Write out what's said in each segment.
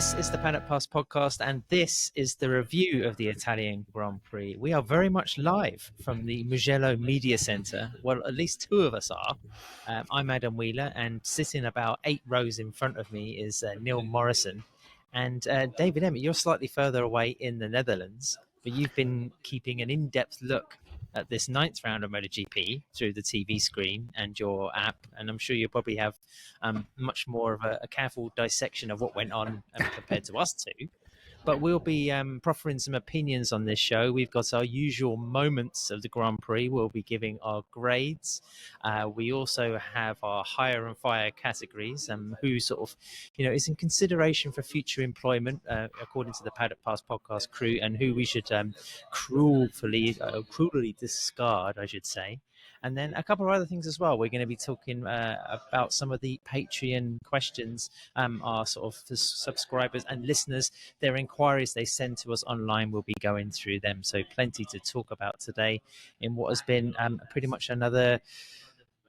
This is the Paddock Pass podcast, and this is the review of the Italian Grand Prix. We are very much live from the Mugello Media Centre. Well, at least two of us are. I'm Adam Wheeler, and sitting about 8 rows in front of me is Neil Morrison. And David Emmett, you're slightly further away in the Netherlands, but you've been keeping an in-depth look at this 9th round of MotoGP through the TV screen and your app, and I'm sure you probably have much more of a careful dissection of what went on compared to us two. But we'll be proffering some opinions on this show. We've got our usual moments of the Grand Prix. We'll be giving our grades. We also have our hire and fire categories, who sort of, is in consideration for future employment, according to the Paddock Pass podcast crew, and who we should cruelly discard, I should say. And then a couple of other things as well. We're going to be talking about some of the Patreon questions, our sort of subscribers and listeners, their inquiries they send to us online. We'll be going through them. So plenty to talk about today in what has been pretty much another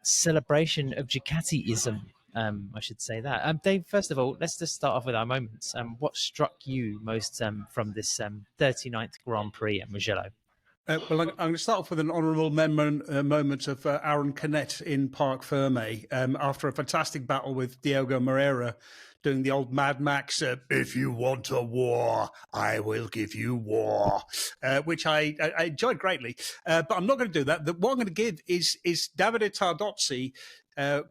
celebration of Ducatiism. I should say that. Dave, first of all, let's just start off with our moments. What struck you most from this 39th Grand Prix at Mugello? Well, I'm going to start off with an honourable moment of Aaron Canet in Parc Ferme after a fantastic battle with Diego Moreira, doing the old Mad Max, if you want a war, I will give you war, which I enjoyed greatly. But I'm not going to do that. What I'm going to give is Davide Tardozzi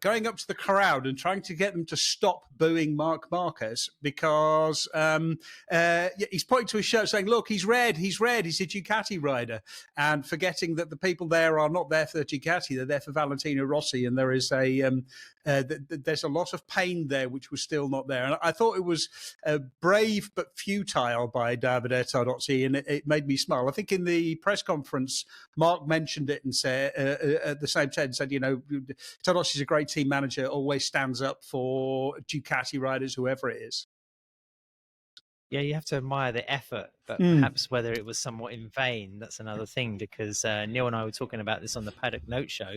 going up to the crowd and trying to get them to stop booing Marc Marquez because he's pointing to his shirt saying, look, he's red, he's a Ducati rider, and forgetting that the people there are not there for the Ducati, they're there for Valentino Rossi, and there is there's a lot of pain there which was still not there. And I thought it was brave but futile by Davide Tardozzi, and it made me smile. I think in the press conference, Mark mentioned it and said, at the same time, said, Tardozzi is a great team manager, always stands up for Ducati riders, whoever it is. Yeah, you have to admire the effort, but perhaps whether it was somewhat in vain, that's another thing, because Neil and I were talking about this on the Paddock Note Show.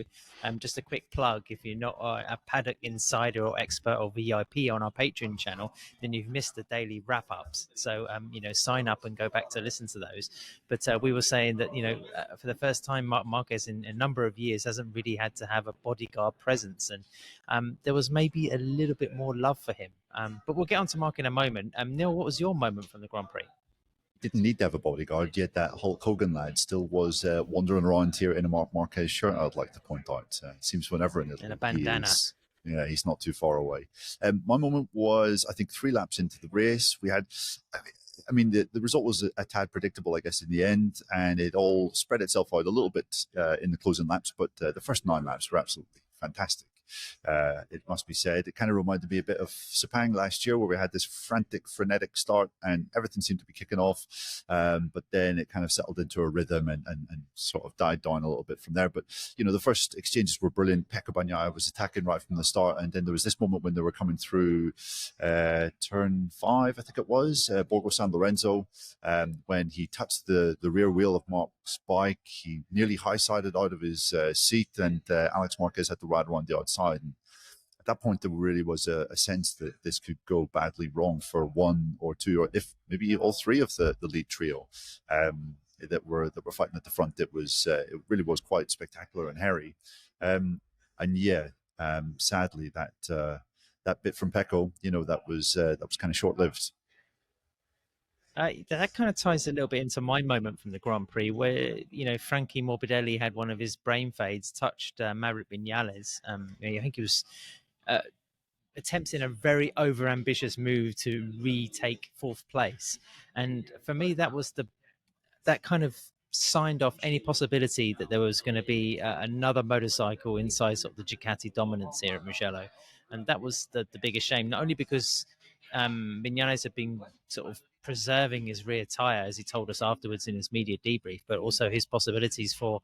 Just a quick plug, if you're not a Paddock insider or expert or VIP on our Patreon channel, then you've missed the daily wrap-ups. So, sign up and go back to listen to those. But we were saying that, for the first time, Marc Marquez in a number of years hasn't really had to have a bodyguard presence. And there was maybe a little bit more love for him. But we'll get on to Mark in a moment. Neil, what was your moment from the Grand Prix? Didn't need to have a bodyguard, yet that Hulk Hogan lad still was wandering around here in a Marc Marquez shirt, I'd like to point out. It seems whenever in a bandana. He's not too far away. My moment was, I think, 3 laps into the race. We had, the result was a tad predictable, I guess, in the end, and it all spread itself out a little bit in the closing laps, but the first 9 laps were absolutely fantastic. It must be said, it kind of reminded me a bit of Sepang last year, where we had this frenetic start and everything seemed to be kicking off, but then it kind of settled into a rhythm and sort of died down a little bit from there. But the first exchanges were brilliant. Pecco was attacking right from the start, and then there was this moment when they were coming through turn 5, I think it was, Borgo San Lorenzo, when he touched the rear wheel of Marc's bike. He nearly high-sided out of his seat, and Alex Marquez had to ride around the outside. And at that point, there really was a sense that this could go badly wrong for 1 or 2, or if maybe all 3 of the lead trio that were fighting at the front. It really was quite spectacular and hairy. Sadly, that bit from Pecco, that was kind of short-lived. That kind of ties a little bit into my moment from the Grand Prix, where Frankie Morbidelli had one of his brain fades, touched Maverick Viñales. I think he was attempting a very over-ambitious move to retake 4th place, and for me, that kind of signed off any possibility that there was going to be another motorcycle inside sort of the Ducati dominance here at Mugello, and that was the biggest shame. Not only because Viñales had been sort of preserving his rear tyre, as he told us afterwards in his media debrief, but also his possibilities for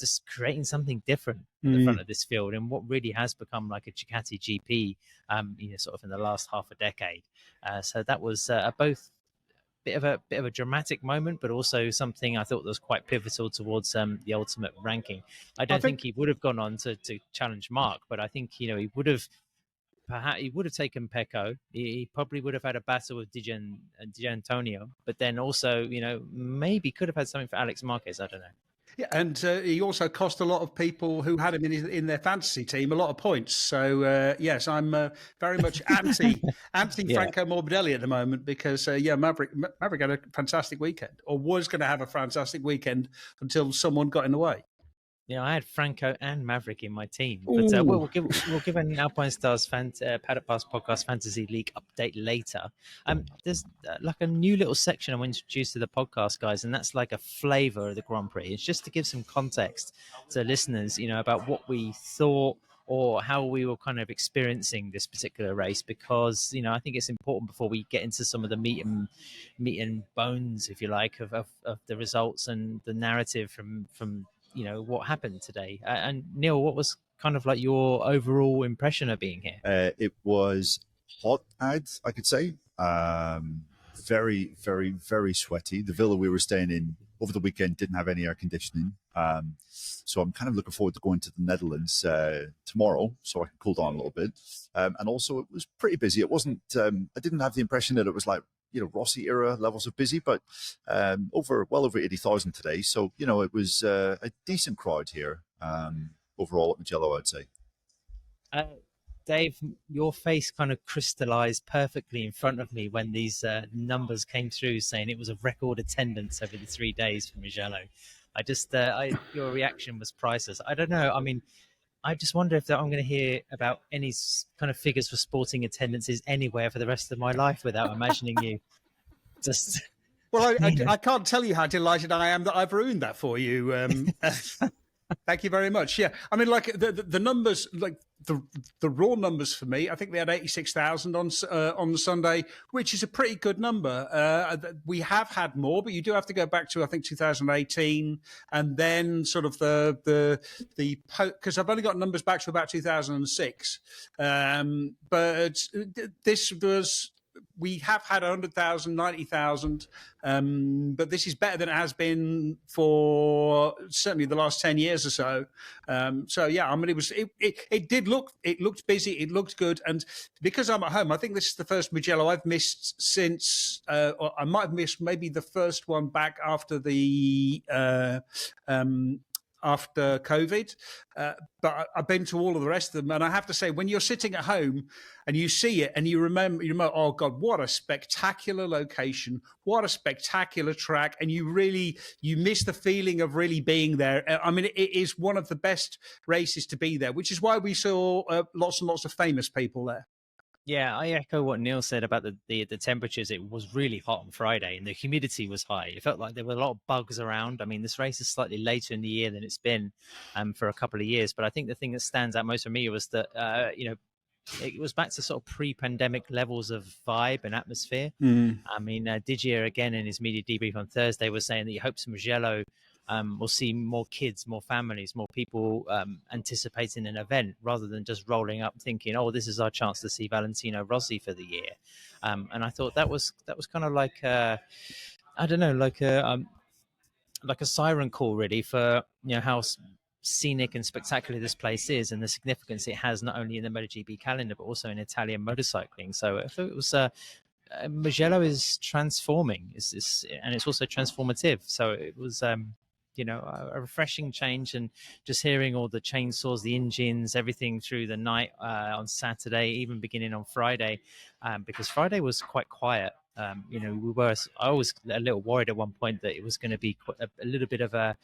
just creating something different at the front of this field, and what really has become like a Ducati GP, sort of in the last half a decade. So that was both bit of a dramatic moment, but also something I thought was quite pivotal towards the ultimate ranking. I don't think he would have gone on to challenge Marc, but I think he would have perhaps he would have taken Pecco. He probably would have had a battle with Diggia and Antonio, but then also, maybe could have had something for Alex Marquez. I don't know. Yeah, and he also cost a lot of people who had him in their fantasy team a lot of points. So yes, I'm very much anti Franco Morbidelli at the moment because Maverick had a fantastic weekend, or was going to have a fantastic weekend until someone got in the way. Yeah, I had Franco and Maverick in my team, but we'll give an Alpine Stars Paddock Pass Podcast Fantasy League update later. There's like a new little section I introduced to the podcast, guys, and that's like a flavour of the Grand Prix. It's just to give some context to listeners, about what we thought or how we were kind of experiencing this particular race, because I think it's important before we get into some of the meat and bones, if you like, of the results and the narrative from what happened today. And Neil, what was kind of like your overall impression of being here? It was hot, I could say. Very, very, very sweaty. The villa we were staying in over the weekend didn't have any air conditioning. So I'm kind of looking forward to going to the Netherlands tomorrow so I can cool down a little bit. And also it was pretty busy. It wasn't, I didn't have the impression that it was like, Rossi era levels of busy, but well over 80,000 today. So, it was a decent crowd here overall at Mugello, I'd say. Dave, your face kind of crystallized perfectly in front of me when these numbers came through saying it was a record attendance over the 3 days for Mugello. Your reaction was priceless. I don't know. I mean, I just wonder if I'm going to hear about any kind of figures for sporting attendances anywhere for the rest of my life without imagining you. Just well, I can't tell you how delighted I am that I've ruined that for you. Thank you very much. Yeah, I mean, like the numbers, like the raw numbers for me, I think they had 86,000 on Sunday, which is a pretty good number. We have had more, but you do have to go back to, I think, 2018, and then sort of the because I've only got numbers back to about 2006. But this was. We have had 100,000, 90,000, but this is better than it has been for certainly the last 10 years or so. So yeah, I mean, it looked busy, it looked good, and because I'm at home, I think this is the first Mugello I've missed since, or I might have missed maybe the first one back after the. After COVID, but I've been to all of the rest of them, and I have to say, when you're sitting at home and you see it, and you remember, oh God, what a spectacular location, what a spectacular track, and you miss the feeling of really being there. I mean, it is one of the best races to be there, which is why we saw lots and lots of famous people there. Yeah, I echo what Neil said about the temperatures. It was really hot on Friday and the humidity was high. It felt like there were a lot of bugs around. I mean, this race is slightly later in the year than it's been for a couple of years. But I think the thing that stands out most for me was that, it was back to sort of pre-pandemic levels of vibe and atmosphere. I mean, Diggia, again, in his media debrief on Thursday, was saying that he hopes Mugello we'll see more kids, more families, more people anticipating an event rather than just rolling up thinking, oh, this is our chance to see Valentino Rossi for the year. And I thought that was kind of like, I don't know, like a siren call really for, how scenic and spectacular this place is and the significance it has not only in the MotoGP calendar, but also in Italian motorcycling. So I thought it was... Mugello is transforming, and it's also transformative. So it was, a refreshing change, and just hearing all the chainsaws, the engines, everything through the night on Saturday, even beginning on Friday, because Friday was quite quiet. I was a little worried at one point that it was going to be a little bit of a,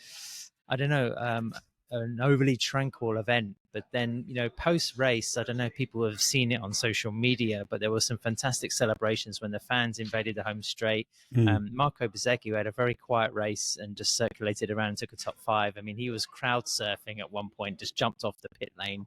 I don't know, an overly tranquil event. But then, post race, I don't know, people have seen it on social media, but there were some fantastic celebrations when the fans invaded the home straight. Marco Bezzecchi, who had a very quiet race and just circulated around and took a top 5. I mean, he was crowd surfing at one point, just jumped off the pit lane.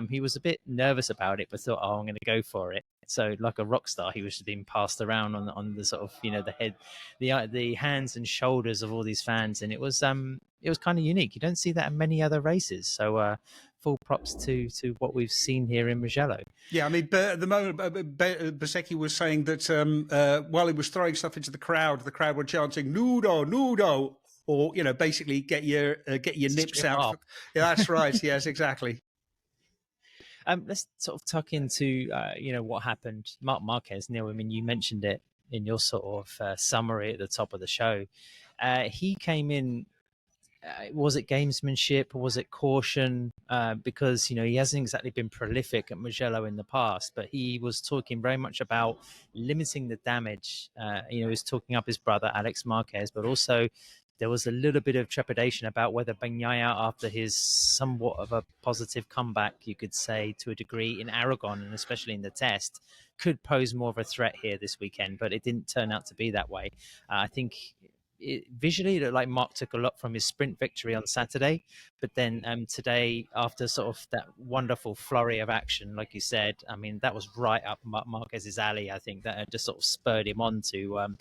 He was a bit nervous about it, but thought, oh, I'm going to go for it. So like a rock star, he was being passed around on the sort of, the head, the hands and shoulders of all these fans. And it was kind of unique. You don't see that in many other races. So full props to what we've seen here in Mugello. Yeah, I mean, at the moment, Bezzecchi was saying that while he was throwing stuff into the crowd were chanting "Nudo, Nudo," or basically get your nips out. Yeah, that's right. Yes, exactly. Let's sort of tuck into what happened. Marc Marquez, Neil. I mean, you mentioned it in your sort of summary at the top of the show. He came in. Was it gamesmanship or was it caution? Because he hasn't exactly been prolific at Mugello in the past, but he was talking very much about limiting the damage. He was talking up his brother Alex Marquez, but also there was a little bit of trepidation about whether Bagnaia, after his somewhat of a positive comeback, you could say to a degree in Aragon and especially in the test, could pose more of a threat here this weekend. But it didn't turn out to be that way. I think visually it looked like Marc took a lot from his sprint victory on Saturday, but then today, after sort of that wonderful flurry of action, like you said, I mean, that was right up Marquez's alley. I think that had just sort of spurred him on to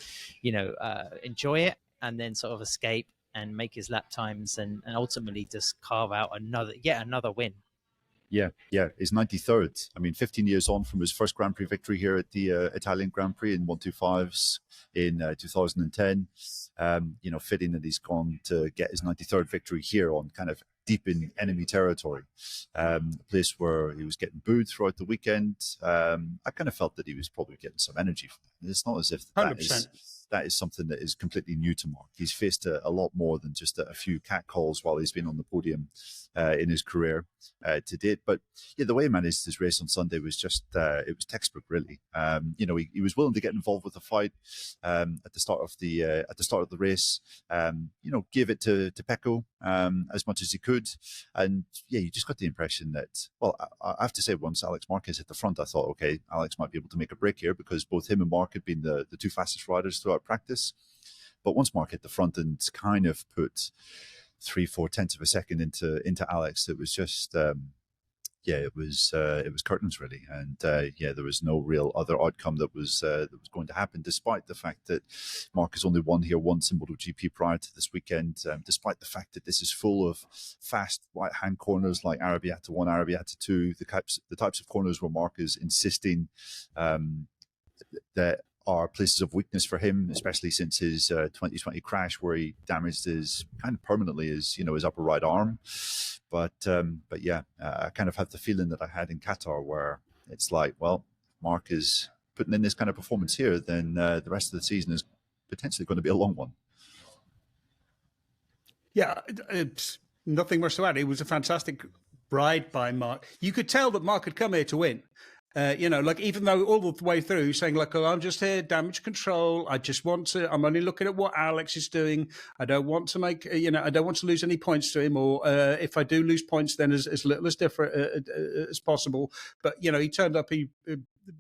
enjoy it and then sort of escape and make his lap times and ultimately just carve out yet another win. Yeah, his 93rd. I mean, 15 years on from his first Grand Prix victory here at the Italian Grand Prix in 125s in 2010. Fitting that he's gone to get his 93rd victory here on kind of deep in enemy territory, a place where he was getting booed throughout the weekend. I kind of felt that he was probably getting some energy from it. It's not as if that is something that is completely new to Marc. He's faced a lot more than just a few catcalls while he's been on the podium in his career to date. But yeah, the way he managed his race on Sunday was just it was textbook, really. He was willing to get involved with the fight at the start of the race. Gave it to Pecco as much as he could, and yeah, you just got the impression that. Well, I have to say, once Alex Marquez hit the front, I thought, okay, Alex might be able to make a break here because both him and Marc had been the two fastest riders throughout practice. But once Marc hit the front and kind of put 3-4 tenths of a second into Alex, it was just it was curtains, really, and there was no real other outcome that was going to happen, despite the fact that Marc has only won here once in MotoGP prior to this weekend, despite the fact that this is full of fast right hand corners like Arrabbiata 1, Arrabbiata 2, the types of corners where Marc is insisting that are places of weakness for him, especially since his 2020 crash where he damaged his kind of permanently his upper right arm. But I kind of have the feeling that I had in Qatar, where it's like, well, Marc is putting in this kind of performance here, then the rest of the season is potentially going to be a long one. Yeah, it's nothing much to add. It was a fantastic ride by Marc. You could tell that Marc had come here to win. Even though all the way through saying like, oh, I'm just here, damage control. I'm only looking at what Alex is doing. I don't want to I don't want to lose any points to him, or if I do lose points, then as little as different as possible. But, he turned up, he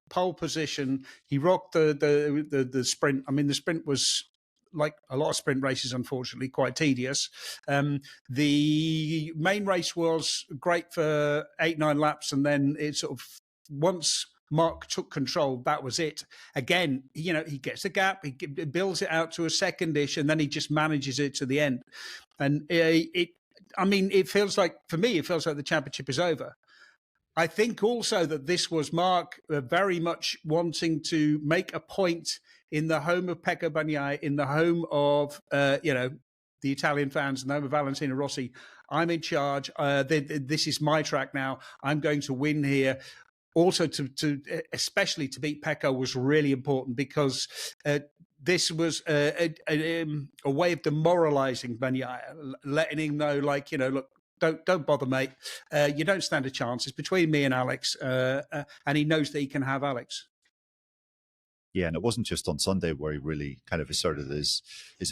pole position, he rocked the sprint. I mean, the sprint was, like a lot of sprint races, unfortunately, quite tedious. The main race was great for 8-9 laps, and then it sort of, once Marc took control, that was it. Again, he gets a gap, he builds it out to a secondish, and then he just manages it to the end. And it feels like, for me, it feels like the championship is over. I think also that this was Marc very much wanting to make a point in the home of Pecco Bagnaia, in the home of, the Italian fans, in the home of Valentino Rossi. I'm in charge. This is my track now. I'm going to win here. Also, especially to beat Pecco was really important, because this was a way of demoralising Bagnaia, letting him know, like, look, don't bother, mate. You don't stand a chance. It's between me and Alex, and he knows that he can have Alex. Yeah, and it wasn't just on Sunday where he really kind of asserted his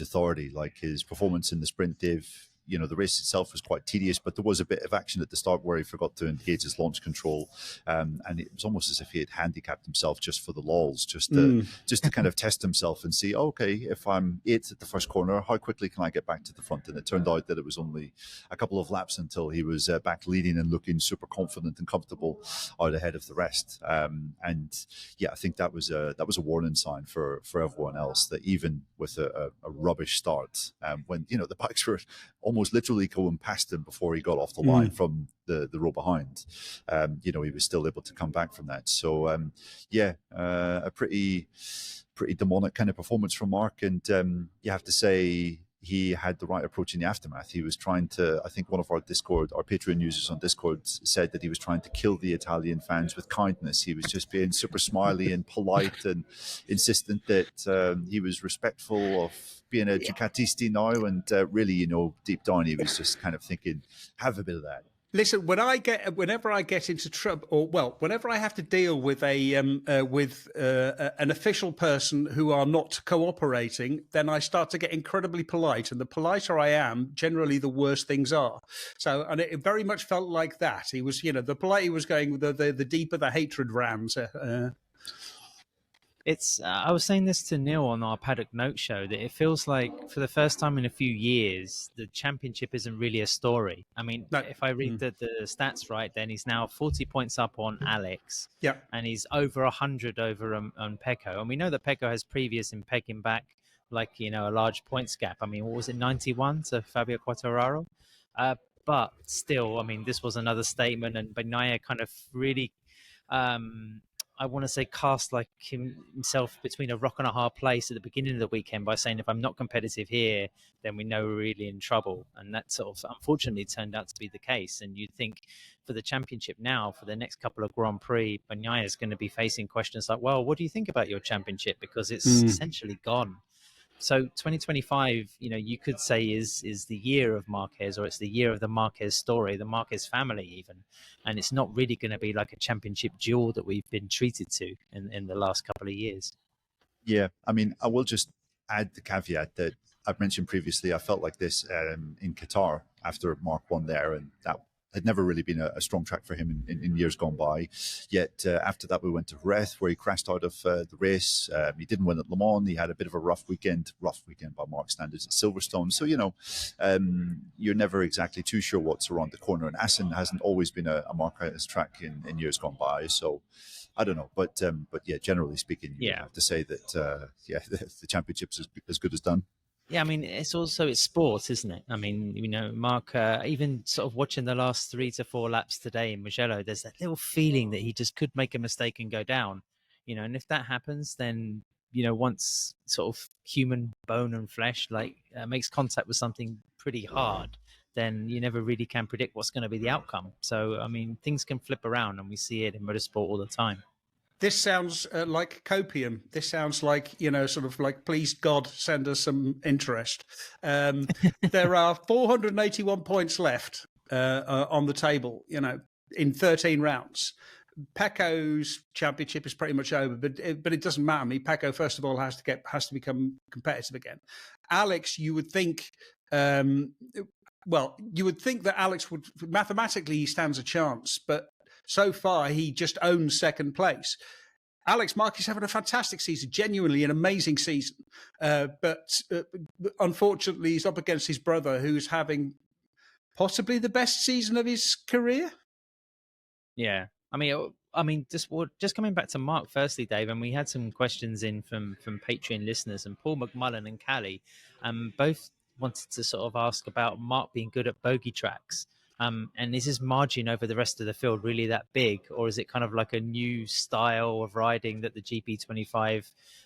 authority, like his performance in the sprint, Dave. The race itself was quite tedious, but there was a bit of action at the start where he forgot to engage his launch control, and it was almost as if he had handicapped himself just for the lols, just to kind of test himself and see, okay, if I'm 8th at the first corner, how quickly can I get back to the front? And it turned out that it was only a couple of laps until he was back leading and looking super confident and comfortable out ahead of the rest. And yeah, I think that was a warning sign for everyone else, that even with a rubbish start, when the bikes were almost literally going past him before he got off the line from the row behind, he was still able to come back from that. So a pretty demonic kind of performance from Marc. And you have to say, he had the right approach in the aftermath. He was trying to, I think one of our Patreon users on Discord said that he was trying to kill the Italian fans with kindness. He was just being super smiley and polite and insistent that he was respectful of being a Ducatisti now. And really, deep down, he was just kind of thinking, have a bit of that. Listen, whenever I get into trouble, whenever I have to deal with an official person who are not cooperating, then I start to get incredibly polite. And the politer I am, generally the worse things are. So, and it very much felt like that. He was, the polite he was going, the deeper the hatred ran. It's. I was saying this to Neil on our Paddock Note show that it feels like for the first time in a few years, the championship isn't really a story. I mean, if I read the stats right, then he's now 40 points up on Alex. Yeah. And he's over 100 over on Pecco. And we know that Pecco has previous in pegging back, like, a large points gap. I mean, what was it, 91 to Fabio Quartararo? But still, I mean, this was another statement, and Bagnaia kind of really... I want to say cast like himself between a rock and a hard place at the beginning of the weekend by saying, if I'm not competitive here, then we know we're really in trouble. And that sort of unfortunately turned out to be the case. And you'd think for the championship now, for the next couple of Grand Prix, Bagnaia is going to be facing questions like, well, what do you think about your championship? Because it's essentially gone. So 2025, you could say is the year of Marquez, or it's the year of the Marquez story, the Marquez family even. And it's not really going to be like a championship duel that we've been treated to in the last couple of years. Yeah, I mean, I will just add the caveat that I've mentioned previously. I felt like this in Qatar after Marc won there, and that had never really been a strong track for him in years gone by. Yet after that, we went to Jerez, where he crashed out of the race. He didn't win at Le Mans. He had a bit of a rough weekend by Marc standards at Silverstone. So, you're never exactly too sure what's around the corner. And Assen hasn't always been a Marquez track in years gone by. So I don't know. But yeah, generally speaking, you have to say that, the championship's as good as done. Yeah, I mean, it's sport, isn't it? I mean, Marc, even sort of watching the last 3 to 4 laps today in Mugello, there's that little feeling that he just could make a mistake and go down, and if that happens, then, once sort of human bone and flesh, makes contact with something pretty hard, then you never really can predict what's going to be the outcome. So, I mean, things can flip around, and we see it in motorsport all the time. This sounds like copium. This sounds like, sort of like, please God, send us some interest. There are 481 points left on the table, in 13 rounds. Pecco's championship is pretty much over, but it doesn't matter. Pecco, first of all, has to become competitive again. Alex, you would think... you would think that Alex would... Mathematically, he stands a chance, but so far, he just owns second place. Alex Marquez is having a fantastic season, genuinely an amazing season. But unfortunately, he's up against his brother, who's having possibly the best season of his career. Yeah. I mean, just coming back to Marc firstly, Dave, and we had some questions in from Patreon listeners, and Paul McMullen and Callie both wanted to sort of ask about Marc being good at bogey tracks. And is his margin over the rest of the field really that big, or is it kind of like a new style of riding that the GP25,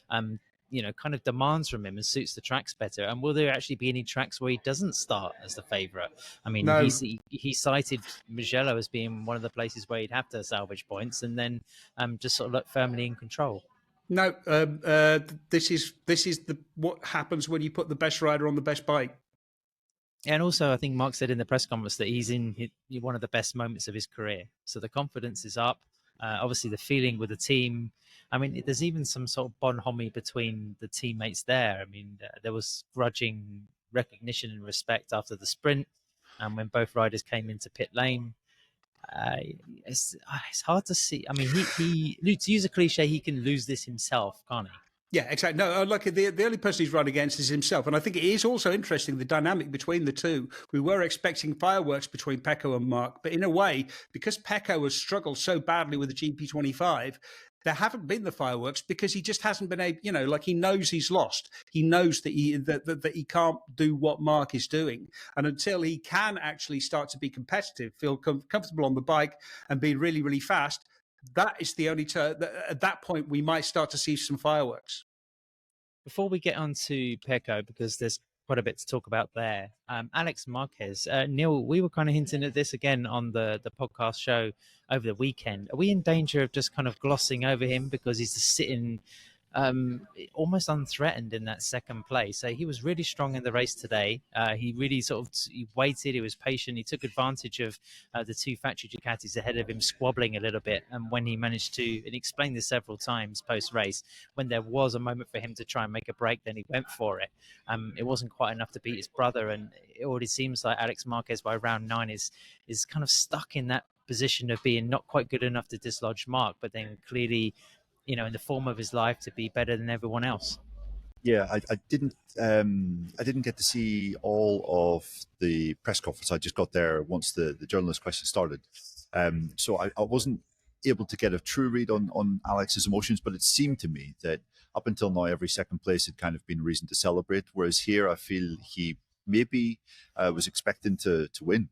kind of demands from him and suits the tracks better? And will there actually be any tracks where he doesn't start as the favourite? I mean, no. He cited Mugello as being one of the places where he'd have to salvage points, and then just sort of look firmly in control. No, this is what happens when you put the best rider on the best bike. And also, I think Marc said in the press conference that he's in one of the best moments of his career. So the confidence is up. Obviously, the feeling with the team. I mean, there's even some sort of bonhomie between the teammates there. I mean, there was grudging recognition and respect after the sprint, and when both riders came into pit lane. It's hard to see. I mean, he to use a cliche, he can lose this himself, can't he? Yeah, exactly. No, like the only person he's run against is himself. And I think it is also interesting, the dynamic between the two. We were expecting fireworks between Pecco and Marc, but in a way, because Pecco has struggled so badly with the GP25, there haven't been the fireworks because he just hasn't been able, he knows he's lost. He knows that he can't do what Marc is doing. And until he can actually start to be competitive, feel comfortable on the bike and be really, really fast, that is the only at that point we might start to see some fireworks. Before we get on to Pecco, because there's quite a bit to talk about there. Alex Marquez, Neil, we were kind of hinting at this again on the podcast show over the weekend. Are we in danger of just kind of glossing over him because he's just sitting almost unthreatened in that second place? So he was really strong in the race today. He really he waited, he was patient, he took advantage of the two factory Ducatis ahead of him squabbling a little bit, and when he managed to, and he explained this several times post-race, when there was a moment for him to try and make a break, then he went for it. It wasn't quite enough to beat his brother, and it already seems like Alex Marquez by round 9 is kind of stuck in that position of being not quite good enough to dislodge Marc, but then clearly, in the form of his life, to be better than everyone else. Yeah, I didn't get to see all of the press conference. I just got there once the journalist question started, so I wasn't able to get a true read on Alex's emotions. But it seemed to me that up until now, every second place had kind of been reason to celebrate. Whereas here, I feel he maybe was expecting to win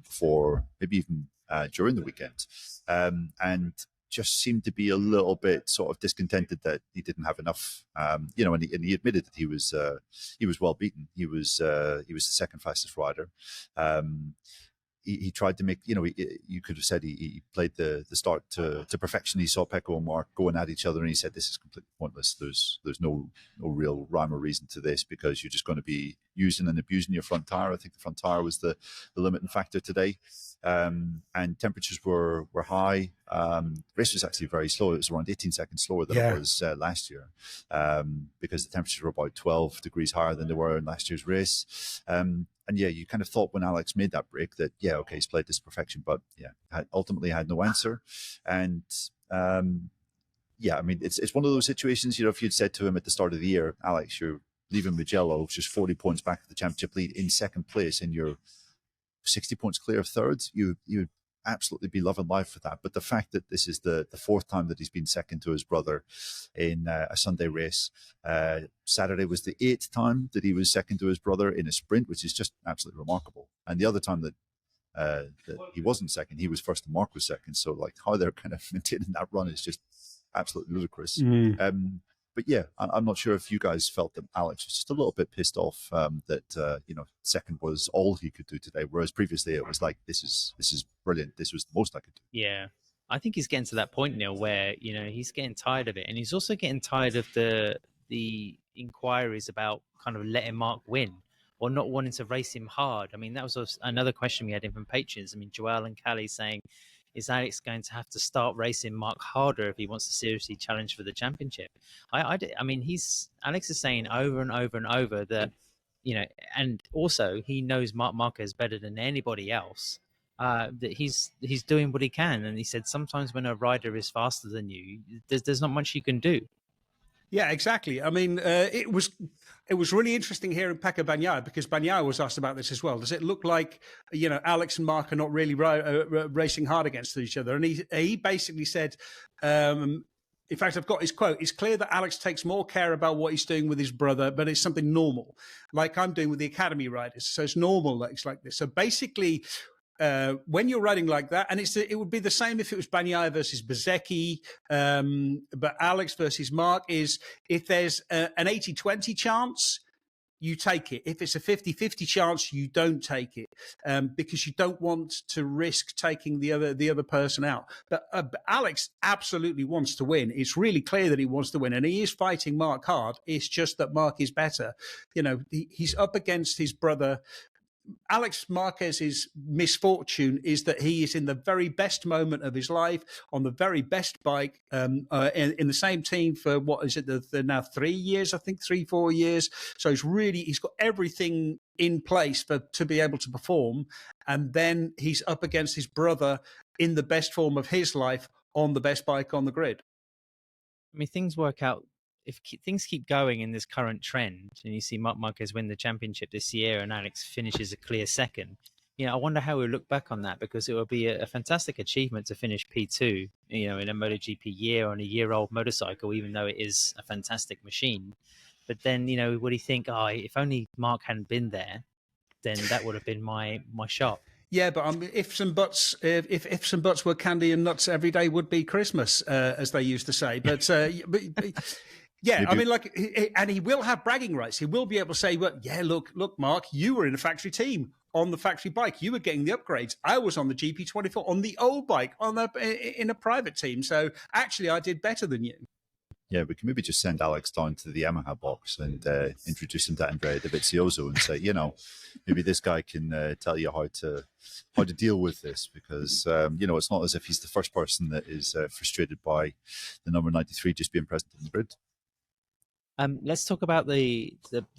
for maybe even during the weekend, and just seemed to be a little bit sort of discontented that he didn't have enough, and he admitted that he was well beaten. He was the second fastest rider. He tried to make, you could have said he played the start to perfection. He saw Pecco and Marc going at each other, and he said, "This is completely pointless. There's no real rhyme or reason to this because you're just going to be using and abusing your front tire." I think the front tire was the limiting factor today, and temperatures were high. Race was actually very slow. It was around 18 seconds slower than it was last year, because the temperatures were about 12 degrees higher than they were in last year's race. And yeah, you kind of thought when Alex made that break that, yeah, okay, he's played this to perfection, but yeah, ultimately had no answer. And yeah, I mean, it's one of those situations, if you'd said to him at the start of the year, Alex, you're leaving Mugello just 40 points back at the championship lead in second place and you're 60 points clear of third, you'd absolutely be loving life for that. But the fact that this is the fourth time that he's been second to his brother in a Sunday race, Saturday was the 8th time that he was second to his brother in a sprint, which is just absolutely remarkable. And the other time that he wasn't second, he was first and Marc was second. So like how they're kind of maintaining that run is just absolutely ludicrous. But yeah, I'm not sure if you guys felt that Alex was just a little bit pissed off that second was all he could do today, whereas previously it was like, this is brilliant. This was the most I could do. Yeah, I think he's getting to that point, Neil, where he's getting tired of it, and he's also getting tired of the inquiries about kind of letting Marc win or not wanting to race him hard. I mean, that was another question we had in from patrons. I mean, Joel and Callie saying, is Alex going to have to start racing Marc harder if he wants to seriously challenge for the championship? I mean, Alex is saying over and over and over that, and also he knows Marc Marquez better than anybody else, that he's doing what he can. And he said sometimes when a rider is faster than you, there's not much you can do. Yeah, exactly. I mean, it was really interesting hearing Pecco Bagnaia, because Bagnaia was asked about this as well. Does it look like, Alex and Marc are not really racing hard against each other? And he basically said, in fact, I've got his quote, "It's clear that Alex takes more care about what he's doing with his brother, but it's something normal, like I'm doing with the Academy riders. So it's normal that it's like this." So basically, when you're riding like that, and it would be the same if it was Bagnaia versus Bezzecchi, but Alex versus Marc is, if there's an 80-20 chance, you take it. If it's a 50-50 chance, you don't take it, because you don't want to risk taking the other person out. But Alex absolutely wants to win. It's really clear that he wants to win, and he is fighting Marc hard. It's just that Marc is better. He's up against his brother. Alex Marquez's misfortune is that he is in the very best moment of his life, on the very best bike, in the same team for what is it, the now 3 years, I think 3-4 years. So he's got everything in place to be able to perform. And then he's up against his brother in the best form of his life on the best bike on the grid. I mean, things work out. If things keep going in this current trend, and you see Marc Marquez win the championship this year and Alex finishes a clear second, I wonder how we'll look back on that, because it will be a fantastic achievement to finish P2, in a MotoGP year on a year-old motorcycle, even though it is a fantastic machine. But then, what do you think? If only Marc hadn't been there, then that would have been my shot. Yeah, but if some butts were candy and nuts, every day would be Christmas, as they used to say. But Yeah, I Maybe mean, and he will have bragging rights. He will be able to say, "Well, yeah, look, Mark, you were in a factory team on the factory bike. You were getting the upgrades. I was on the GP24 on the old bike in a private team. So actually, I did better than you." yeah, we can maybe just send Alex down to the Yamaha box and introduce him to Andrea Dovizioso and say, maybe this guy can tell you how to deal with this, because it's not as if he's the first person that is frustrated by the number 93 just being present on the grid. Let's talk about the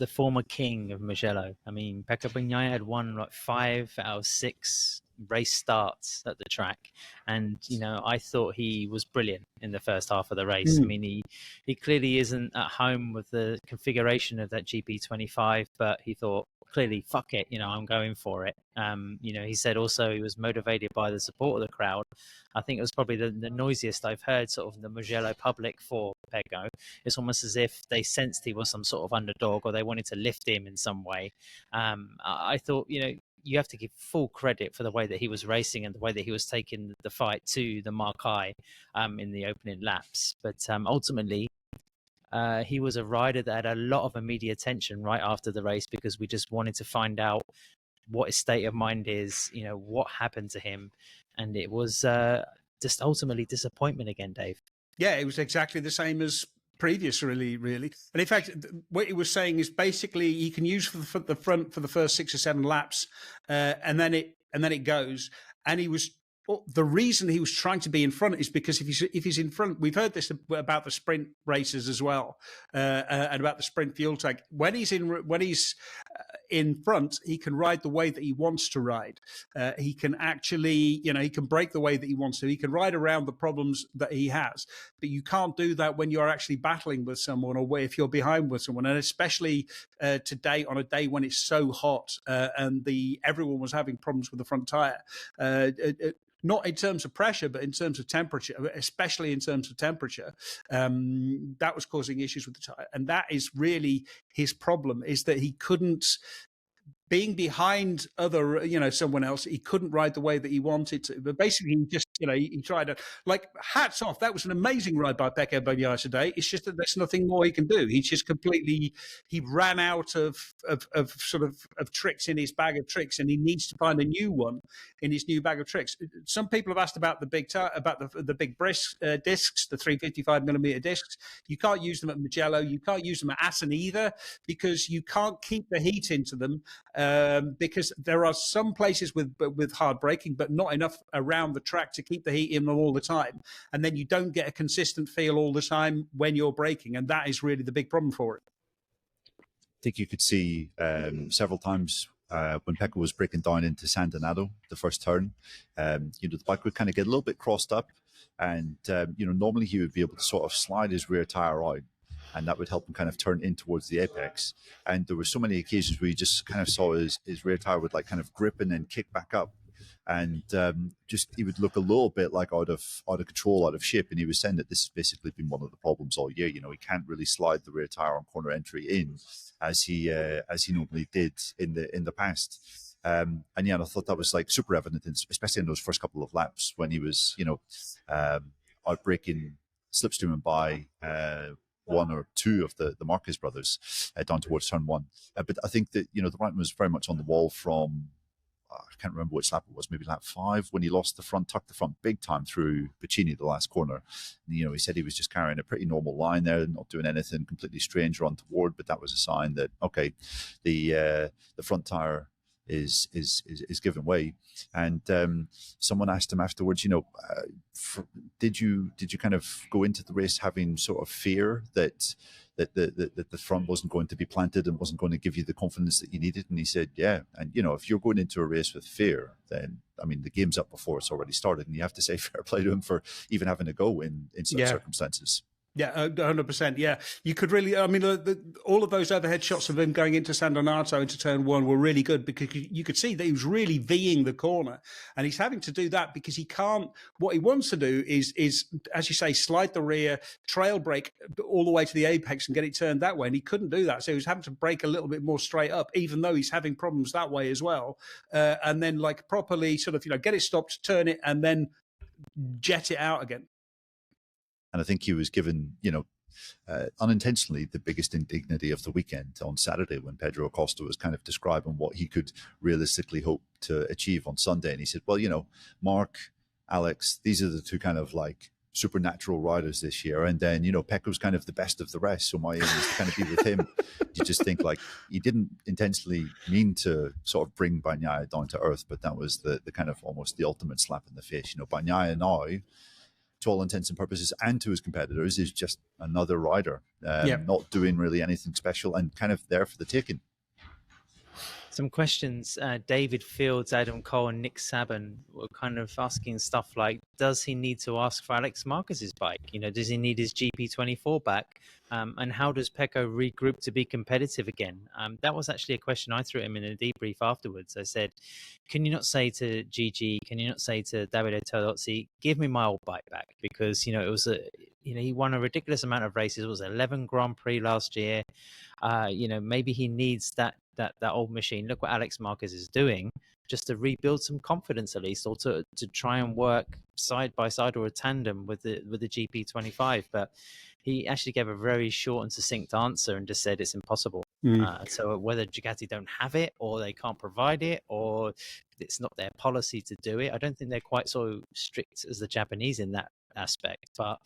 former king of Mugello. I mean, Pecco Bagnaia had won like 5 out of 6 race starts at the track, and I thought he was brilliant in the first half of the race. I mean, he clearly isn't at home with the configuration of that GP25, but he thought, clearly, fuck it, I'm going for it. He said also he was motivated by the support of the crowd. I think it was probably the noisiest I've heard sort of the Mugello public for Pecco. It's almost as if they sensed he was some sort of underdog, or they wanted to lift him in some way. I thought, you have to give full credit for the way that he was racing and the way that he was taking the fight to the Marquez in the opening laps. But ultimately, he was a rider that had a lot of media attention right after the race, because we just wanted to find out what his state of mind is, what happened to him. And it was just ultimately disappointment again, Dave. Yeah, it was exactly the same as previous, really. And in fact, what he was saying is basically you can use for the front for the first 6 or 7 laps, and then it goes. And the reason he was trying to be in front is because if he's in front, we've heard this about the sprint races as well, and about the sprint fuel tank. When he's in front, he can ride the way that he wants to ride. He can actually, he can brake the way that he wants to. He can ride around the problems that he has. But you can't do that when you're actually battling with someone, or if you're behind with someone. And especially today, on a day when it's so hot, and everyone was having problems with the front tire. Not in terms of pressure, but in terms of temperature, especially in terms of temperature, that was causing issues with the tire. And that is really his problem, is that he couldn't, being behind someone else, he couldn't ride the way that he wanted to. But basically, he just, he tried to, hats off. That was an amazing ride by Pecco Bagnaia today. It's just that there's nothing more he can do. He just he ran out of tricks in his bag of tricks, and he needs to find a new one in his new bag of tricks. Some people have asked about the big discs, the 355mm discs. You can't use them at Mugello. You can't use them at Assen either, because you can't keep the heat into them. Because there are some places with hard braking, but not enough around the track to keep the heat in them all the time. And then you don't get a consistent feel all the time when you're braking. And that is really the big problem for it. I think you could see several times when Pecco was breaking down into San Donato, the first turn, the bike would kind of get a little bit crossed up. And, normally he would be able to sort of slide his rear tire out, and that would help him kind of turn in towards the apex. And there were so many occasions where you just kind of saw his rear tire would kind of grip and then kick back up. And he would look a little bit like out of control, out of shape. And he was saying that this has basically been one of the problems all year. He can't really slide the rear tire on corner entry in as he normally did in the past. And I thought that was super evident, especially in those first couple of laps when he was, outbraking, slipstreaming by one or two of the Marquez brothers down towards turn 1. But I think that, the writing was very much on the wall from, I can't remember which lap it was, maybe lap 5, when he tucked the front big time through Pacini, the last corner. And, he said he was just carrying a pretty normal line there, not doing anything completely strange or untoward, but that was a sign that, okay, the front tire is giving way. And someone asked him afterwards, did you kind of go into the race having sort of fear that the front wasn't going to be planted and wasn't going to give you the confidence that you needed? And he said, yeah. And if you're going into a race with fear, then the game's up before it's already started, and you have to say fair play to him for even having to go in such circumstances. Yeah, 100%. Yeah, you could really, all of those overhead shots of him going into San Donato into turn 1 were really good, because you could see that he was really V'ing the corner, and he's having to do that because he can't, what he wants to do is, as you say, slide the rear, trail brake all the way to the apex and get it turned that way. And he couldn't do that. So he was having to brake a little bit more straight up, even though he's having problems that way as well. And then properly sort of, get it stopped, turn it, and then jet it out again. And I think he was given, unintentionally the biggest indignity of the weekend on Saturday, when Pedro Acosta was kind of describing what he could realistically hope to achieve on Sunday. And he said, well, Mark, Alex, these are the two kind of like supernatural riders this year, and then Pecco's kind of the best of the rest, so my aim is to kind of be with him. You just think like he didn't intentionally mean to sort of bring Bagnaia down to earth, but that was the kind of almost the ultimate slap in the face. Bagnaia now, to all intents and purposes, and to his competitors, is just another rider, not doing really anything special and kind of there for the taking. Some questions. David Fields, Adam Cole, and Nick Saban were kind of asking stuff like, does he need to ask for Alex Marquez's bike? Does he need his GP24 back? And how does Pecco regroup to be competitive again? That was actually a question I threw at him in a debrief afterwards. I said, can you not say to Gigi, can you not say to Davide Todozzi, give me my old bike back? Because, it was he won a ridiculous amount of races. It was 11 Grand Prix last year. Maybe he needs that old machine. Look what Alex Marquez is doing, just to rebuild some confidence at least, or to try and work side by side or a tandem with the GP25. But he actually gave a very short and succinct answer and just said it's impossible. So whether Ducati don't have it, or they can't provide it, or it's not their policy to do it, I don't think they're quite so strict as the Japanese in that aspect. But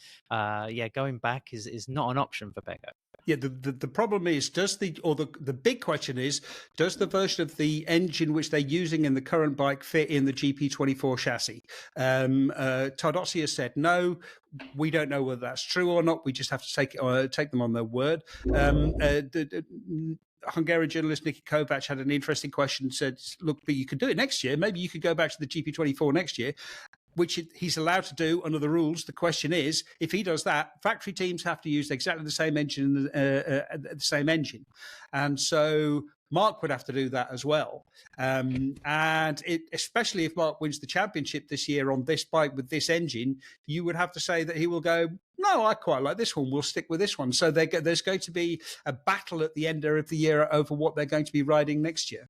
going back is not an option for Pecco. Yeah, the problem is, the big question is, does the version of the engine which they're using in the current bike fit in the GP24 chassis? Tardozzi has said no. We don't know whether that's true or not. We just have to take them on their word. Hungarian journalist Niki Kovac had an interesting question, said, look, but you could do it next year. Maybe you could go back to the GP24 next year, which he's allowed to do under the rules. The question is, if he does that, factory teams have to use exactly the same engine, and so Mark would have to do that as well. Especially if Mark wins the championship this year on this bike with this engine, you would have to say that he will go, no, I quite like this one. We'll stick with this one. So there's going to be a battle at the end of the year over what they're going to be riding next year.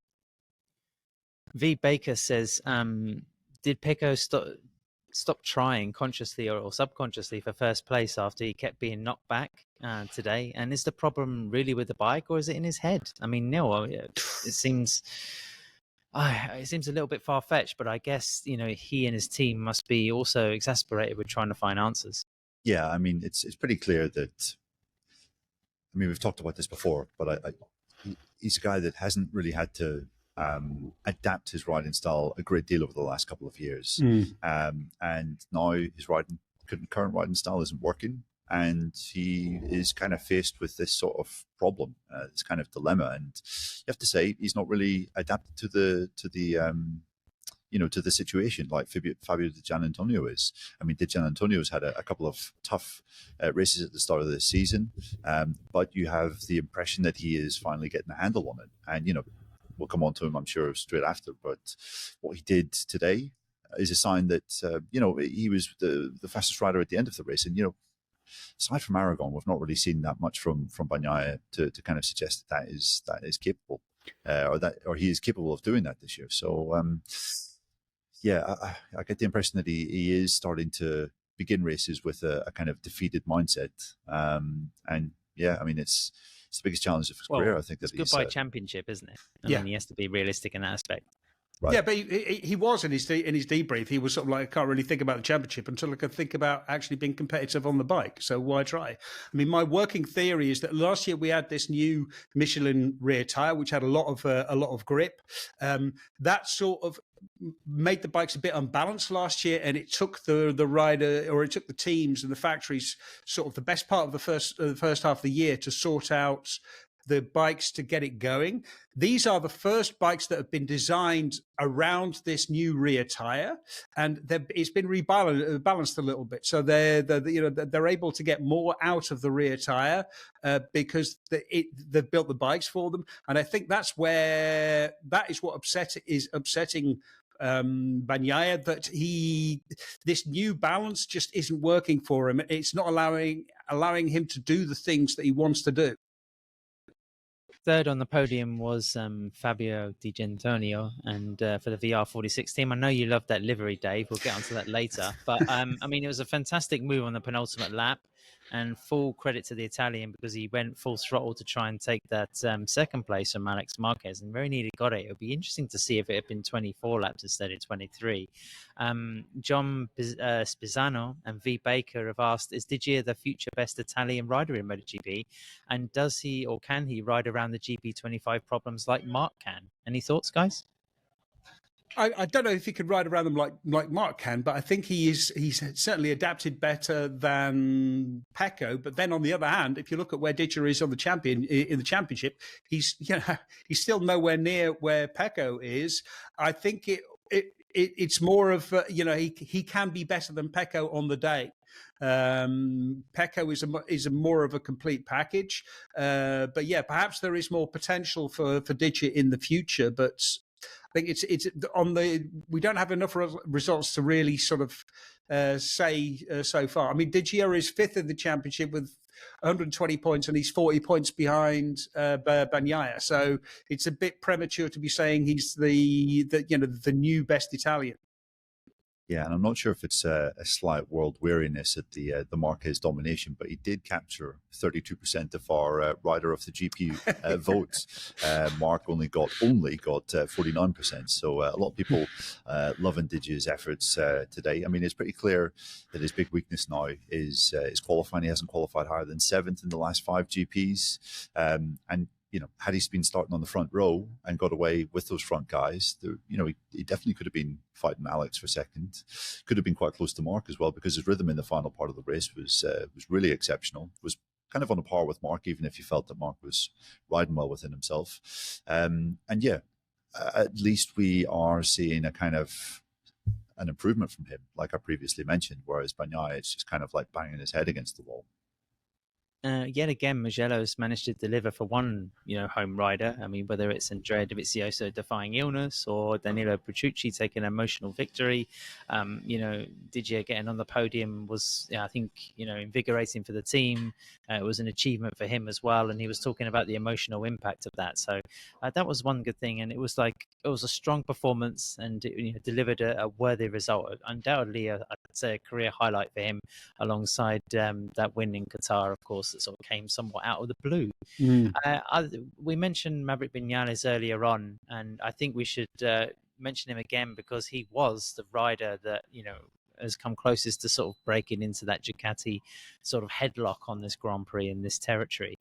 V. Baker says, did Pecco stop trying consciously or subconsciously for first place after he kept being knocked back today? And is the problem really with the bike, or is it in his head? I mean, Neil, it seems a little bit far-fetched, but I guess he and his team must be also exasperated with trying to find answers. Yeah, I mean, it's pretty clear that, we've talked about this before, but he's a guy that hasn't really had to adapt his riding style a great deal over the last couple of years. And now his current riding style isn't working, and he is kind of faced with this sort of problem, this kind of dilemma. And you have to say he's not really adapted to the situation like Fabio Di Giannantonio is. I mean, Di Giannantonio's had a couple of tough races at the start of the season, but you have the impression that he is finally getting a handle on it. And, we'll come on to him, I'm sure, straight after. But what he did today is a sign that, he was the fastest rider at the end of the race. And, aside from Aragon, we've not really seen that much from Bagnaia to kind of suggest that is capable, or he is capable of doing that this year. So, I get the impression that he is starting to begin races with a kind of defeated mindset. It's the biggest challenge of his career. I think that it's goodbye championship, isn't it? I mean, he has to be realistic in that aspect. Right. Yeah, but he was in his debrief. He was sort of like, I can't really think about the championship until I could think about actually being competitive on the bike. So why try? I mean, my working theory is that last year we had this new Michelin rear tire, which had a lot of grip. That sort of made the bikes a bit unbalanced last year, and it took the rider, or it took the teams and the factories sort of the best part of the first half of the year to sort out the bikes to get it going. These are the first bikes that have been designed around this new rear tire, and it's been rebalanced a little bit. So they're able to get more out of the rear tire because they've built the bikes for them. And I think that is what is upsetting Bagnaia, that this new balance just isn't working for him. It's not allowing him to do the things that he wants to do. Third on the podium was Fabio Di Giannantonio, and for the VR46 team. I know you love that livery, Dave. We'll get onto that later. But, it was a fantastic move on the penultimate lap. And full credit to the Italian, because he went full throttle to try and take that second place from Marc Marquez, and very nearly got it. It would be interesting to see if it had been 24 laps instead of 23. John Spizzano and V. Baker have asked, is Diggia the future best Italian rider in MotoGP? And does he or can he ride around the GP25 problems like Marc can? Any thoughts, guys? I don't know if he could ride around them like Marc can, but I think he's certainly adapted better than Pecco. But then on the other hand, if you look at where Diggia is on the championship, he's still nowhere near where Pecco is. I think it's more of he can be better than Pecco on the day. Pecco is a more of a complete package, but yeah, perhaps there is more potential for Diggia in the future, but I think it's on we don't have enough results to really sort of say so far. I mean, Diggia is 5th in the championship with 120 points, and he's 40 points behind Bagnaia. So it's a bit premature to be saying he's the new best Italian. Yeah, and I'm not sure if it's a slight world weariness at the Marquez domination, but he did capture 32% of our rider of the GP votes. Marc only got 49%. So a lot of people loving Diggia's efforts today. I mean, it's pretty clear that his big weakness now is qualifying. He hasn't qualified higher than 7th in the last 5 GPs, and had he been starting on the front row and got away with those front guys, he definitely could have been fighting Alex for second. Could have been quite close to Marc as well, because his rhythm in the final part of the race was really exceptional. Was kind of on a par with Marc, even if you felt that Marc was riding well within himself. And yeah, at least we are seeing a kind of an improvement from him, like I previously mentioned, whereas Bagnaia, it's just kind of like banging his head against the wall. Yet again, Mugello's managed to deliver for one, home rider. I mean, whether it's Andrea Dovizioso defying illness or Danilo Petrucci taking an emotional victory, Diggia getting on the podium was, I think, invigorating for the team. It was an achievement for him as well, and he was talking about the emotional impact of that. So that was one good thing, and it was a strong performance, and it delivered a worthy result. Undoubtedly, I'd say a career highlight for him, alongside that win in Qatar, of course, that sort of came somewhat out of the blue. We mentioned Maverick Viñales earlier on, and I think we should mention him again, because he was the rider that has come closest to sort of breaking into that Ducati sort of headlock on this Grand Prix in this territory.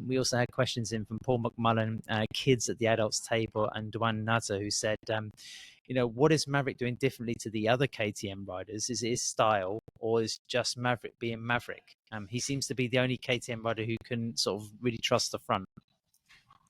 We also had questions in from Paul McMullen, kids at the adults table, and Duan Naza, who said, what is Maverick doing differently to the other KTM riders? Is it his style, or is just Maverick being Maverick? He seems to be the only KTM rider who can sort of really trust the front.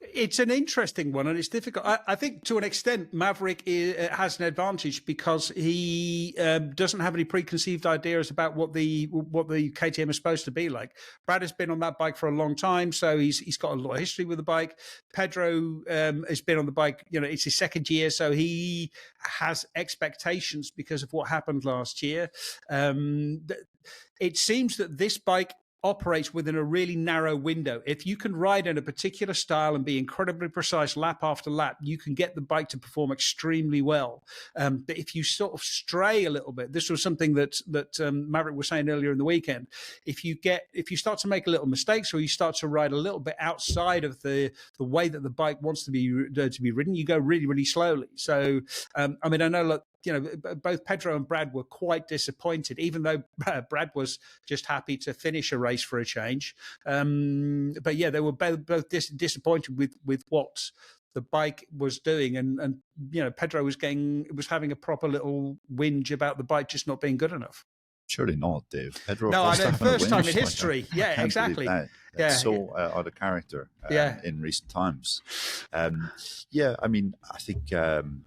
It's an interesting one, and it's difficult. I think to an extent, Maverick has an advantage because he doesn't have any preconceived ideas about what the KTM is supposed to be like. Brad has been on that bike for a long time, so he's got a lot of history with the bike. Pedro has been on the bike. It's his second year, so he has expectations because of what happened last year. It seems that this bike operates within a really narrow window. If you can ride in a particular style and be incredibly precise lap after lap, you can get the bike to perform extremely well. But if you sort of stray a little bit, this was something that Maverick was saying earlier in the weekend. If you start to make a little mistakes, or you start to ride a little bit outside of the way that the bike wants to be ridden, you go really, really slowly. So, I know, both Pedro and Brad were quite disappointed, even though Brad was just happy to finish a race for a change. But yeah, they were both disappointed with what the bike was doing, and Pedro was having a proper little whinge about the bike just not being good enough. Surely not, Dave. Pedro. No, first time in history. Yeah, exactly. That's so out of character in recent times. I think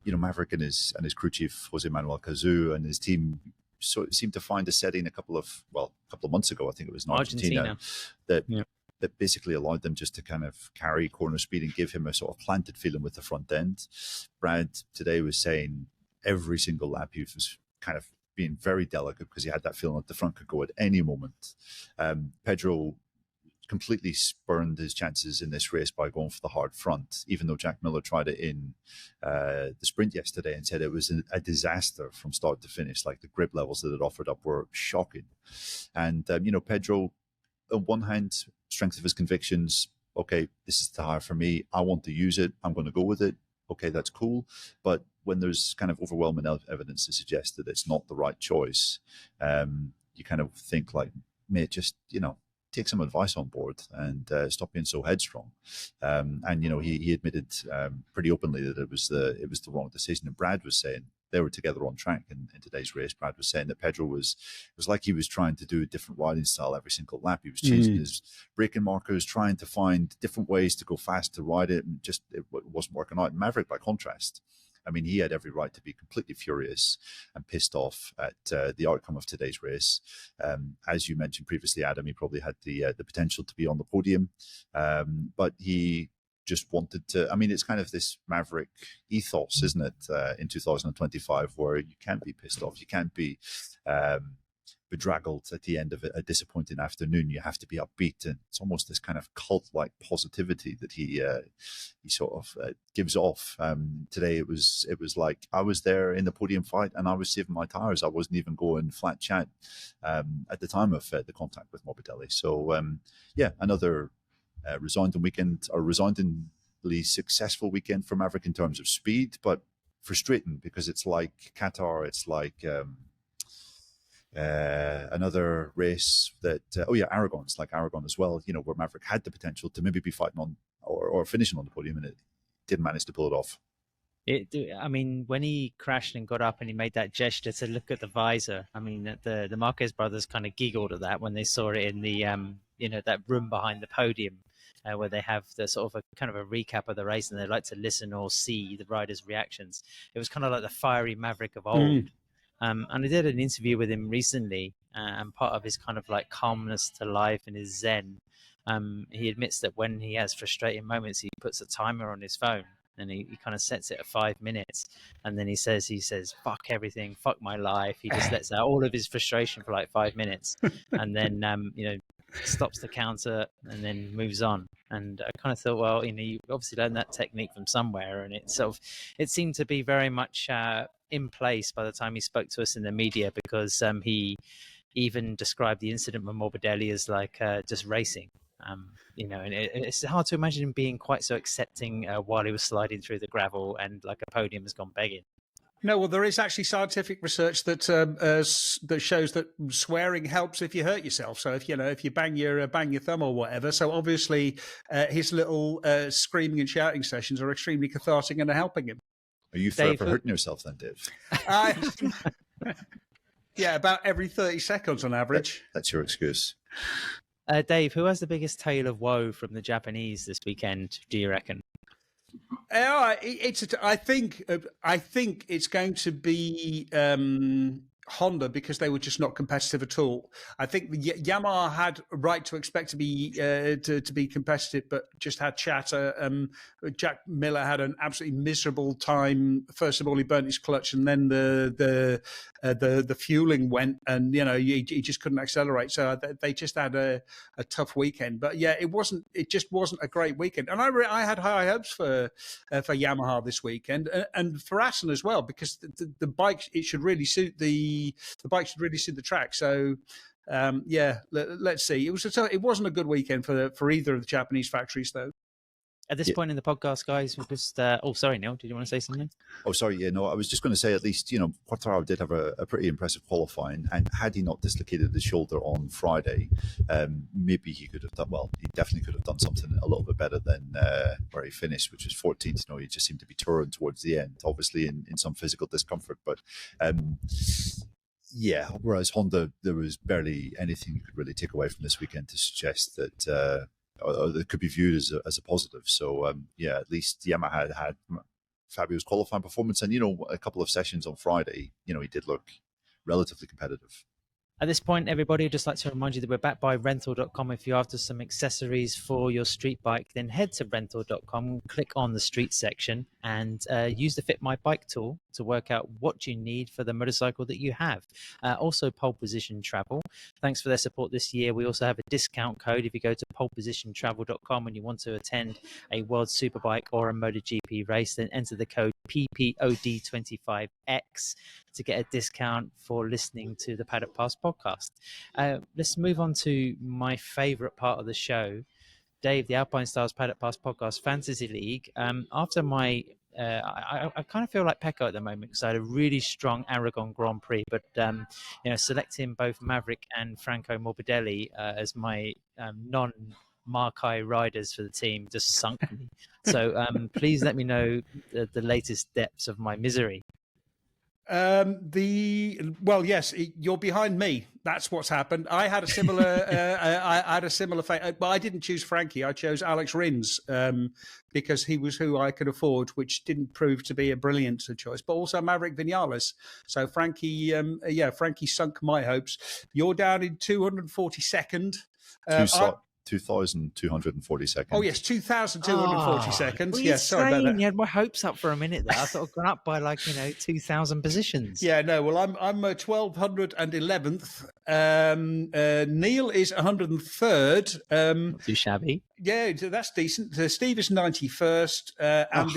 Maverick and his crew chief Jose Manuel Cazoo and his team seemed to find a setting a couple of months ago. I think it was in Argentina. That basically allowed them just to kind of carry corner speed and give him a sort of planted feeling with the front end. Brad today was saying every single lap he was kind of being very delicate because he had that feeling that the front could go at any moment. Pedro completely spurned his chances in this race by going for the hard front, even though Jack Miller tried it in the sprint yesterday and said it was a disaster from start to finish. Like, the grip levels that it offered up were shocking. And, Pedro on one hand, strength of his convictions. Okay, this is the tire for me. I want to use it. I'm going to go with it. Okay, that's cool. But when there's kind of overwhelming evidence to suggest that it's not the right choice, you kind of think like, mate, just, take some advice on board and stop being so headstrong. And he admitted pretty openly that it was the wrong decision. And Brad was saying they were together on track in today's race. Brad was saying that Pedro was like he was trying to do a different riding style every single lap. He was changing his braking markers, trying to find different ways to go fast to ride it, and just it wasn't working out. Maverick, by contrast, I mean, he had every right to be completely furious and pissed off at the outcome of today's race. As you mentioned previously, Adam, he probably had the potential to be on the podium, but he just wanted to. I mean, it's kind of this Maverick ethos, isn't it, in 2025, where you can't be pissed off, you can't be bedraggled at the end of a disappointing afternoon. You have to be upbeat, and it's almost this kind of cult-like positivity that he sort of gives off. Today it was like I was there in the podium fight and I was saving my tires. I wasn't even going flat chat at the time of the contact with Morbidelli. So another resoundingly successful weekend for Maverick in terms of speed, but frustrating because it's like Qatar, it's like another race that Aragon. It's like Aragon as well, where Maverick had the potential to maybe be fighting on or finishing on the podium, and it didn't manage to pull it off. I mean, when he crashed and got up and he made that gesture to look at the visor, I mean, the Marquez brothers kind of giggled at that when they saw it in the that room behind the podium, where they have the sort of a kind of a recap of the race, and they like to listen or see the riders' reactions. It was kind of like the fiery Maverick of old. And I did an interview with him recently, and part of his kind of like calmness to life and his zen, he admits that when he has frustrating moments, he puts a timer on his phone and he kind of sets it at 5 minutes. And then he says, fuck everything, fuck my life. He just lets out all of his frustration for like 5 minutes and then, stops the counter and then moves on. And I kind of thought, well, you obviously learned that technique from somewhere, and it seemed to be very much in place by the time he spoke to us in the media, because he even described the incident with Morbidelli as like just racing. And it's hard to imagine him being quite so accepting while he was sliding through the gravel and like a podium has gone begging. No, well, there is actually scientific research that shows that swearing helps if you hurt yourself. So if you bang your thumb or whatever. So obviously, his little screaming and shouting sessions are extremely cathartic and are helping him. Are you fair for hurting yourself then, Dave? Yeah, about every 30 seconds on average. That's your excuse. Dave, who has the biggest tale of woe from the Japanese this weekend, do you reckon? I think it's going to be Honda, because they were just not competitive at all. I think the Yamaha had a right to expect to be competitive, but just had chatter. Jack Miller had an absolutely miserable time. First of all, he burnt his clutch, and then the fueling went, and he just couldn't accelerate. So they just had a tough weekend. But yeah, it just wasn't a great weekend. And I had high hopes for Yamaha this weekend, and for Assen as well, because the bike should really suit the bike should really suit the track. So let's see. It wasn't a good weekend for either of the Japanese factories, though. At this point in the podcast, guys, we're just... sorry, Neil, did you want to say something? Oh, sorry, yeah, no, I was just going to say, at least, Quartararo did have a pretty impressive qualifying, and had he not dislocated his shoulder on Friday, maybe he could have done, well, he definitely could have done something a little bit better than where he finished, which was 14th. He just seemed to be touring towards the end, obviously in some physical discomfort, but... yeah, whereas Honda, there was barely anything you could really take away from this weekend to suggest that that could be viewed as a positive. So, at least Yamaha had Fabio's qualifying performance, and, a couple of sessions on Friday, he did look relatively competitive. At this point, everybody, I'd just like to remind you that we're backed by rental.com. If you're after some accessories for your street bike, then head to rental.com, click on the street section, and use the Fit My Bike tool to work out what you need for the motorcycle that you have. Also, Pole Position Travel. Thanks for their support this year. We also have a discount code. If you go to polepositiontravel.com and you want to attend a World Superbike or a MotoGP race, then enter the code PPOD25X to get a discount for listening to the Paddock Pass podcast. Let's move on to my favorite part of the show. Dave, the Alpine Stars Paddock Pass podcast Fantasy League. After my, I kind of feel like Pecco at the moment because I had a really strong Aragon Grand Prix, but selecting both Maverick and Franco Morbidelli as my non-Marquez riders for the team just sunk me. So please let me know the latest depths of my misery. Yes, you're behind me. That's what's happened. I had a similar I had a similar fate, but I didn't choose Frankie. I chose Alex Rins because he was who I could afford, which didn't prove to be a brilliant choice. But also Maverick Viñales. So Frankie, Frankie sunk my hopes. You're down in 242nd. 2,240 Oh yes, 2,240 seconds. Well, yes, sorry about that. You had my hopes up for a minute there. I thought I'd gone up by 2,000 positions. Yeah, no. Well, I'm 1,211th. Neil is 103rd. Not too shabby. Yeah, that's decent. Steve is 91st, and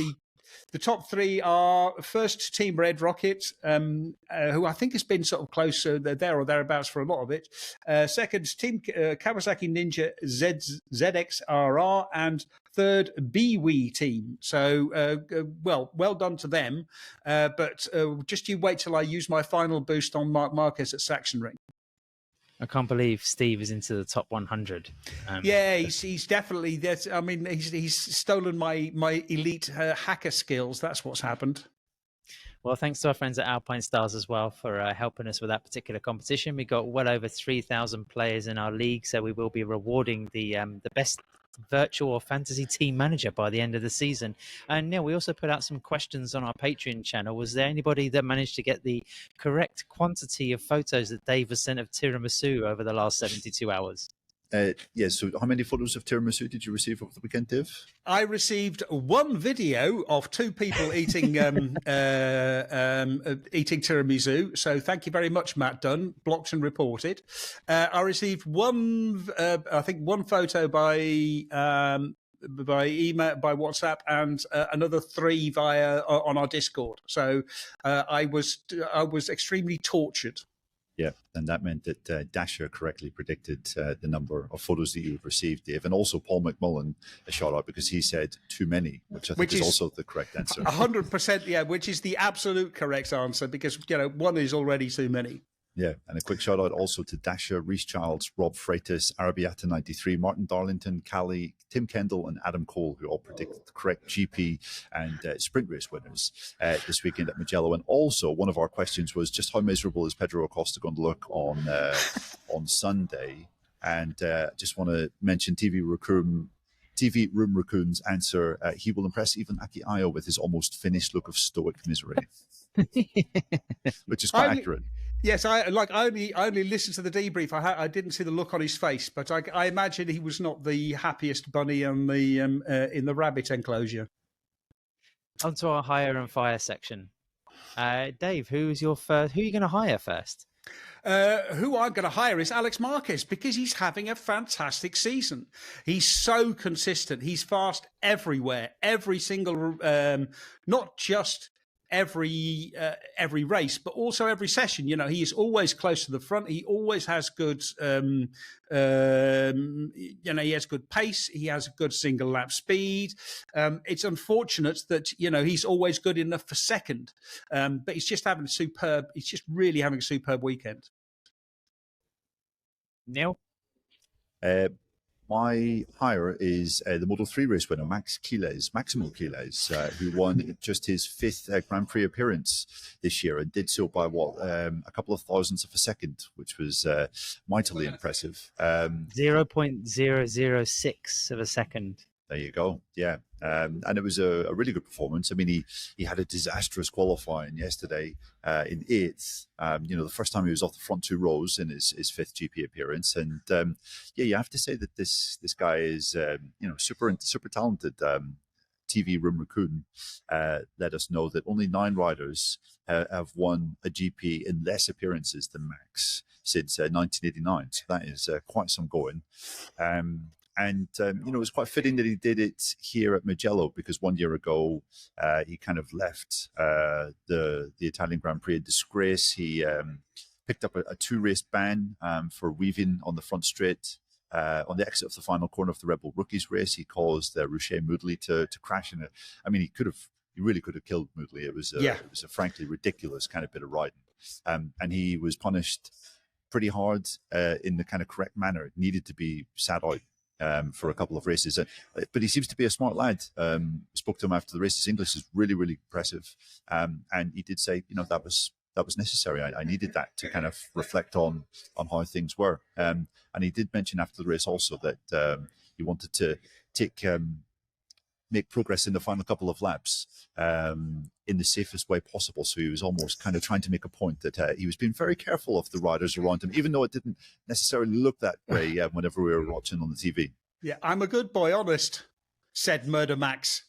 the top three are first Team Red Rocket, who I think has been sort of close there or thereabouts for a lot of it. Second, Team Kawasaki Ninja ZXRR, and third, BWE team. So, well done to them. But just you wait till I use my final boost on Marc Marquez at Sachsenring. I can't believe Steve is into the top 100. He's definitely that. I mean, he's stolen my elite hacker skills. That's what's happened. Well, thanks to our friends at Alpine Stars as well for helping us with that particular competition. We got well over 3,000 players in our league, so we will be rewarding the best virtual or fantasy team manager by the end of the season. And Neil, we also put out some questions on our Patreon channel. Was there anybody that managed to get the correct quantity of photos that Dave has sent of tiramisu over the last 72 hours? Yes. So how many photos of tiramisu did you receive over the weekend, Dave? I received one video of two people eating eating tiramisu. So thank you very much, Matt Dunn. Blocked and reported. I received one photo by email, by WhatsApp, and another three via on our Discord. So I was extremely tortured. Yeah, and that meant that Dasher correctly predicted the number of photos that you have received, Dave, and also Paul McMullen a shout out because he said too many, which I think is also the correct answer. 100%, yeah, which is the absolute correct answer because one is already too many. Yeah, and a quick shout out also to Dasher, Reese Childs, Rob Freitas, Arabiata 93, Martin Darlington, Callie, Tim Kendall, and Adam Cole, who all predicted the correct GP and sprint race winners this weekend at Mugello. And also, one of our questions was just how miserable is Pedro Acosta going to look on Sunday? And just want to mention TV Room Raccoon's answer. He will impress even Aki Ayo with his almost finished look of stoic misery, which is quite accurate. Yes, I only listened to the debrief. I didn't see the look on his face, but I imagine he was not the happiest bunny on the in the rabbit enclosure. Onto our hire and fire section. Dave, who are you going to hire first? Who I'm going to hire is Alex Marquez because he's having a fantastic season. He's so consistent. He's fast everywhere, every single, not just every race, but also every session. He is always close to the front. He always has good, he has good pace. He has a good single lap speed. It's unfortunate that he's always good enough for second, but he's just having He's just really having a superb weekend. Neil? My hire is the Moto3 race winner, Maximo Quiles, who won just his fifth Grand Prix appearance this year and did so by a couple of thousandths of a second, which was mightily impressive. 0.006 of a second. There you go. Yeah. And it was a really good performance. I mean, he had a disastrous qualifying yesterday in eighth. The first time he was off the front two rows in his fifth GP appearance. And you have to say that this guy is, super talented. TV Room Raccoon let us know that only 9 riders have won a GP in less appearances than Max since 1989. So that is quite some going. it was quite fitting that he did it here at Mugello, because 1 year ago he kind of left the Italian Grand Prix in disgrace. He picked up a 2-race ban for weaving on the front straight. On the exit of the final corner of the Red Bull Rookies race, he caused Rocher Mugello to crash in it. I mean, he really could have killed Mugello. It was a frankly ridiculous kind of bit of riding, and he was punished pretty hard in the kind of correct manner. It needed to be sat out for a couple of races, but he seems to be a smart lad. Spoke to him after the race. His English is really, really impressive, and he did say, that was necessary. I needed that to kind of reflect on how things were. And he did mention after the race also that he wanted to make progress in the final couple of laps in the safest way possible. So he was almost kind of trying to make a point that he was being very careful of the riders around him, even though it didn't necessarily look that way whenever we were watching on the TV. Yeah, I'm a good boy, honest, said Murder Max.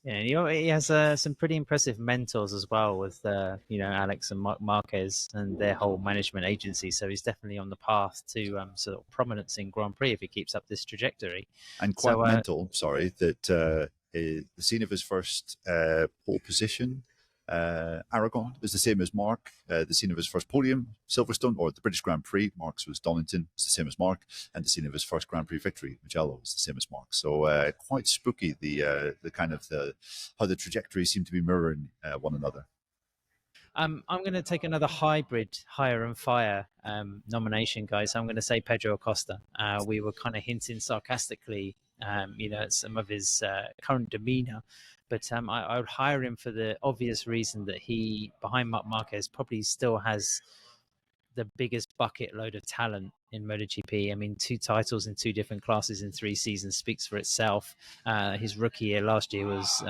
Yeah, he has some pretty impressive mentors as well with, Alex and Marc Marquez and their whole management agency. So he's definitely on the path to sort of prominence in Grand Prix if he keeps up this trajectory. And quite mental, that the scene of his first pole position, Aragon, was the same as Marc. The scene of his first podium, Silverstone, or the British Grand Prix, Marc's was Donington, was the same as Marc. And the scene of his first Grand Prix victory, Mugello, was the same as Marc. So quite spooky, the kind of how the trajectories seem to be mirroring one another. I'm going to take another hybrid hire and fire nomination, guys. I'm going to say Pedro Acosta. We were kind of hinting sarcastically, at some of his current demeanor. But I would hire him for the obvious reason that he, behind Marc Marquez, probably still has the biggest bucket load of talent in MotoGP. I mean, 2 titles in 2 different classes in 3 seasons speaks for itself. His rookie year last year was,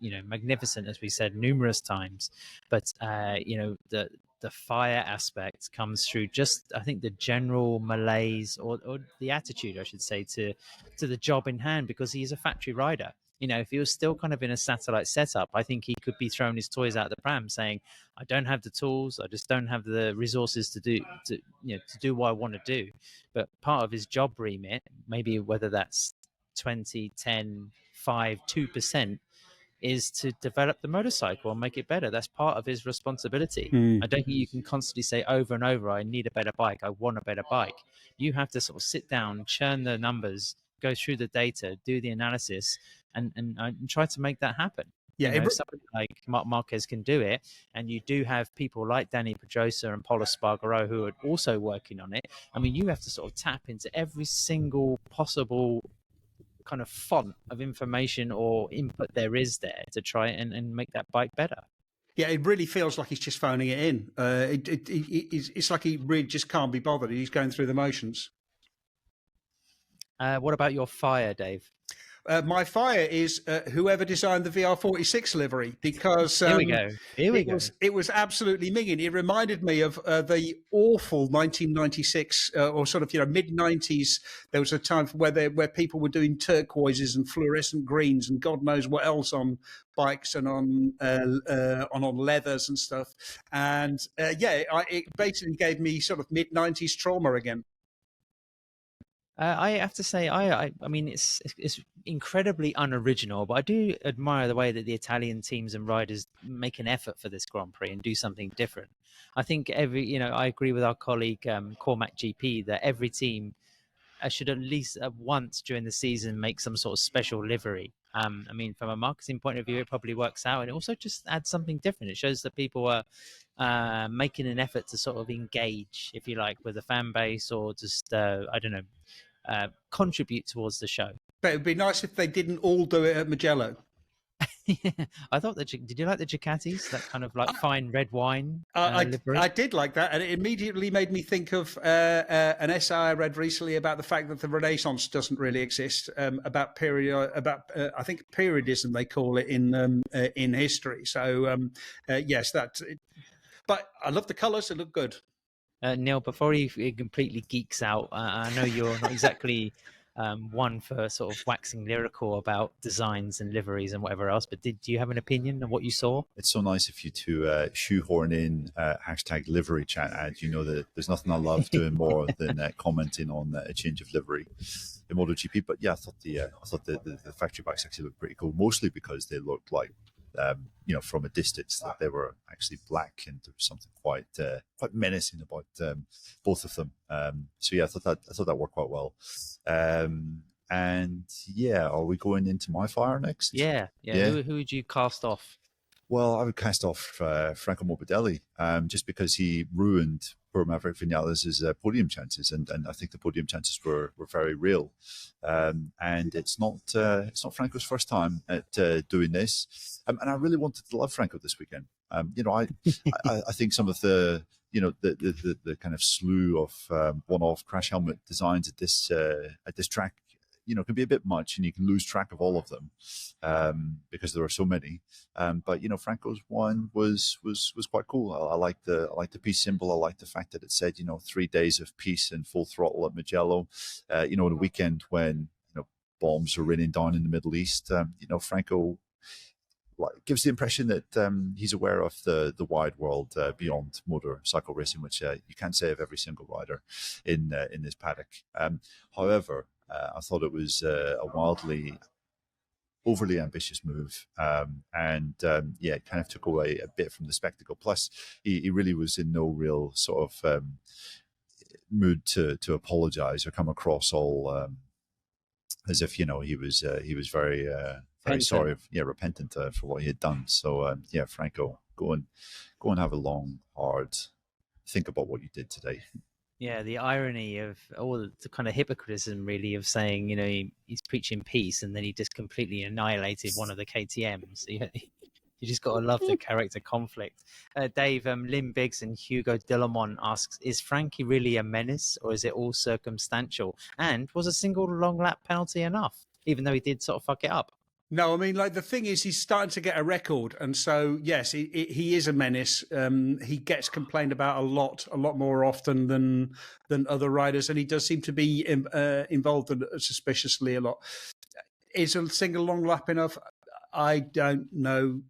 magnificent, as we said numerous times. But, the fire aspect comes through just, I think, the general malaise or the attitude, I should say, to the job in hand, because he's a factory rider. If he was still kind of in a satellite setup, I think he could be throwing his toys out the pram saying, I don't have the tools. I just don't have the resources to do what I want to do. But part of his job remit, maybe whether that's 20, 10, 5, 2%, is to develop the motorcycle and make it better. That's part of his responsibility. I don't think you can constantly say over and over, I need a better bike. I want a better bike. You have to sort of sit down, churn the numbers, go through the data, do the analysis, and try to make that happen. Yeah, somebody like Marc Marquez can do it, and you do have people like Danny Pedrosa and Polo Spargaro who are also working on it. I mean, you have to sort of tap into every single possible kind of font of information or input there is there to try and make that bike better. Yeah, it really feels like he's just phoning it in. It's like he really just can't be bothered. He's going through the motions. What about your fire, Dave? My fire is whoever designed the VR46 livery, because Here we go. It was absolutely minging. It reminded me of the awful 1996 or sort of mid-90s. There was a time where people were doing turquoises and fluorescent greens and God knows what else on bikes and on leathers and stuff. And it basically gave me sort of mid-90s trauma again. I have to say, I mean, it's incredibly unoriginal, but I do admire the way that the Italian teams and riders make an effort for this Grand Prix and do something different. I think I agree with our colleague Cormac GP that every team should at least once during the season make some sort of special livery. I mean, from a marketing point of view, it probably works out, and it also just adds something different. It shows that people are making an effort to sort of engage, if you like, with the fan base, or just contribute towards the show. But it'd be nice if they didn't all do it at Mugello. I thought did you like the Ducatis, that kind of like fine red wine livery? I did like that, and it immediately made me think of an essay I read recently about the fact that the Renaissance doesn't really exist, about I think periodism they call it in history. So yes, but I love the colours; they look good. Neil, before he completely geeks out, I know you're not exactly one for sort of waxing lyrical about designs and liveries and whatever else. But do you have an opinion on what you saw? It's so nice of you to shoehorn in hashtag livery chat ad. You know that there's nothing I love doing more than commenting on a change of livery in MotoGP. But yeah, I thought the factory bikes actually looked pretty cool, mostly because they looked like from a distance that they were actually black, and there was something quite menacing about both of them. So yeah, I thought that worked quite well. And yeah, are we going into my fire next? Yeah. Who would you cast off? Well, I would cast off Franco Morbidelli, just because he ruined poor Maverick Viñales' podium chances, and I think the podium chances were very real. And it's not Franco's first time at doing this, and I really wanted to love Franco this weekend. I think some of the the kind of slew of one-off crash helmet designs at this track, can be a bit much, and you can lose track of all of them because there are so many. But Franco's one was quite cool. I like the peace symbol. I like the fact that it said 3 days of peace and full throttle at Mugello. On a weekend when bombs are raining down in the Middle East. Franco gives the impression that he's aware of the wide world beyond motorcycle racing, which you can't say of every single rider in this paddock. However, I thought it was a wildly, overly ambitious move, and it kind of took away a bit from the spectacle. Plus, he really was in no real sort of mood to apologize or come across all as if he was very sorry, repentant for what he had done. So Franco, go and have a long, hard think about what you did today. Yeah, the irony of all the kind of hypocritism, really, of saying, he's preaching peace, and then he just completely annihilated one of the KTMs. You just got to love the character conflict. Dave, Lynn Biggs and Hugo Dillamont asks, is Frankie really a menace, or is it all circumstantial? And was a single long lap penalty enough, even though he did sort of fuck it up? No, I mean, the thing is, he's starting to get a record, and so yes, he is a menace. He gets complained about a lot more often than other riders, and he does seem to be involved suspiciously a lot. Is a single long lap enough? I don't know.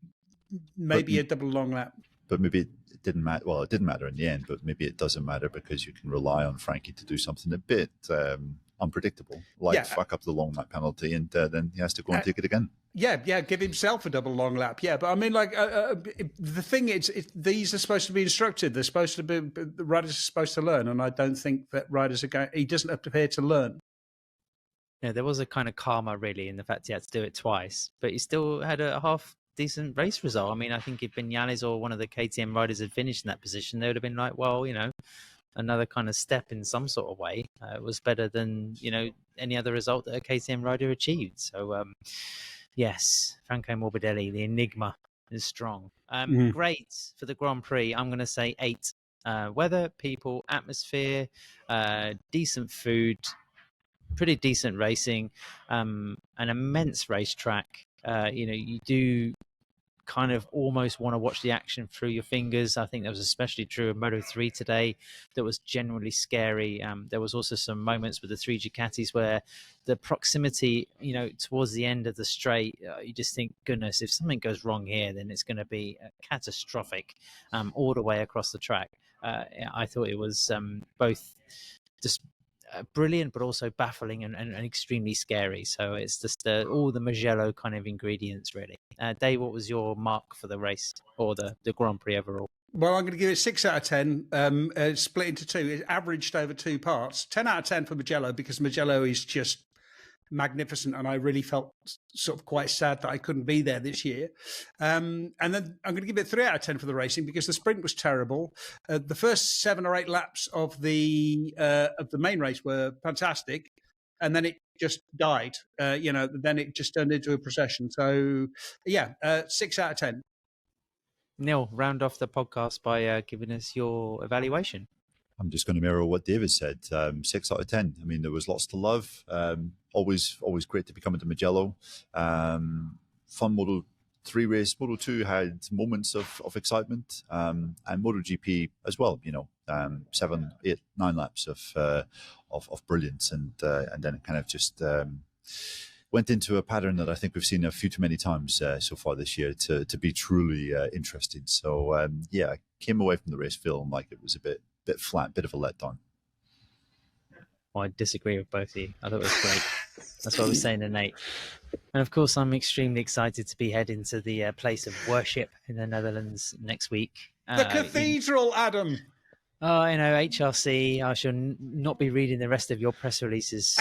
Maybe a double long lap, but maybe it didn't matter. Well, it didn't matter in the end, but maybe it doesn't matter because you can rely on Frankie to do something a bit unpredictable, fuck up the long lap penalty, and then he has to go and take it again. Yeah, give himself a double long lap. Yeah, but I mean, the thing is, these are supposed to be instructed. They're supposed to be, the riders are supposed to learn, and I don't think that riders are going. He doesn't appear to learn. Yeah, there was a kind of karma, really, in the fact he had to do it twice, but he still had a half decent race result. I mean, I think if Viñales or one of the KTM riders had finished in that position, they would have been like, well, another kind of step in some sort of way. It was better than, any other result that a KTM rider achieved. So, yes, Franco Morbidelli, the enigma, is strong. Great for the Grand Prix. I'm going to say 8. Weather, people, atmosphere, decent food, pretty decent racing, an immense racetrack. You do kind of almost want to watch the action through your fingers. I think that was especially true of Moto3 today. That was generally scary. There was also some moments with the 3 Ducatis where the proximity, towards the end of the straight, you just think, goodness, if something goes wrong here, then it's going to be catastrophic all the way across the track. I thought it was both just brilliant, but also baffling and extremely scary. So it's just all the Mugello kind of ingredients, really. Dave, what was your mark for the race or the Grand Prix overall? Well, I'm going to give it 6 out of 10, split into 2. It averaged over 2 parts. 10 out of 10 for Mugello, because Mugello is just magnificent, and I really felt sort of quite sad that I couldn't be there this year. And then I'm going to give it 3 out of 10 for the racing, because the sprint was terrible. The first 7 or 8 laps of the main race were fantastic, and then it just died. Then it just turned into a procession. So, 6 out of 10. Neil, round off the podcast by giving us your evaluation. I'm just going to mirror what David said. 6 out of 10. I mean, there was lots to love. Always great to be coming to Mugello. Fun 3 race. Moto2 had moments of excitement, and MotoGP as well. 7, 8, 9 laps of brilliance, and then it kind of just went into a pattern that I think we've seen a few too many times so far this year to be truly interesting. So I came away from the race feeling like it was a bit flat, bit of a letdown. Well, I disagree with both of you. I thought it was great. That's what I was saying to Nate. And of course, I'm extremely excited to be heading to the place of worship in the Netherlands next week. The cathedral, Adam. Oh, HRC. I shall not be reading the rest of your press releases,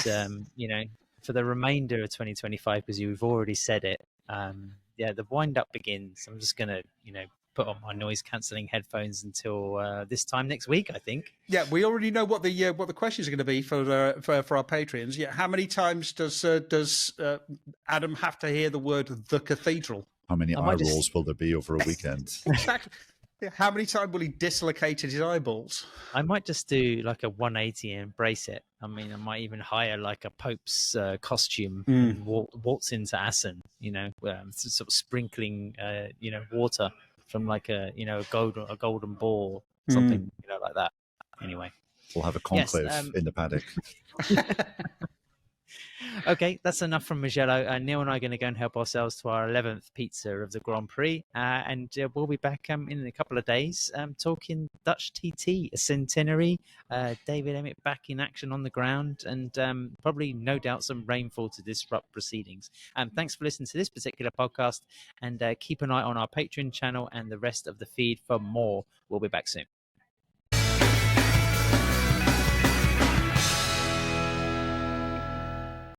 for the remainder of 2025, because you've already said it. The wind-up begins. I'm just going to, put on my noise-cancelling headphones until this time next week, I think. Yeah, we already know what the questions are going to be for our Patreons. Yeah, how many times does Adam have to hear the word "the cathedral"? How many eye rolls will there be over a weekend? Exactly. How many times will he dislocate his eyeballs? I might just do like a 180 and embrace it. I mean, I might even hire like a Pope's costume and waltz into Assen, sort of sprinkling, water from like a golden ball, something, like that. Anyway. We'll have a conclave in the paddock. Okay, that's enough from Mugello. Neil and I are going to go and help ourselves to our 11th pizza of the Grand Prix. And we'll be back in a couple of days talking Dutch TT, a centenary, David Emmett back in action on the ground, and probably no doubt some rainfall to disrupt proceedings. Thanks for listening to this particular podcast, and keep an eye on our Patreon channel and the rest of the feed for more. We'll be back soon.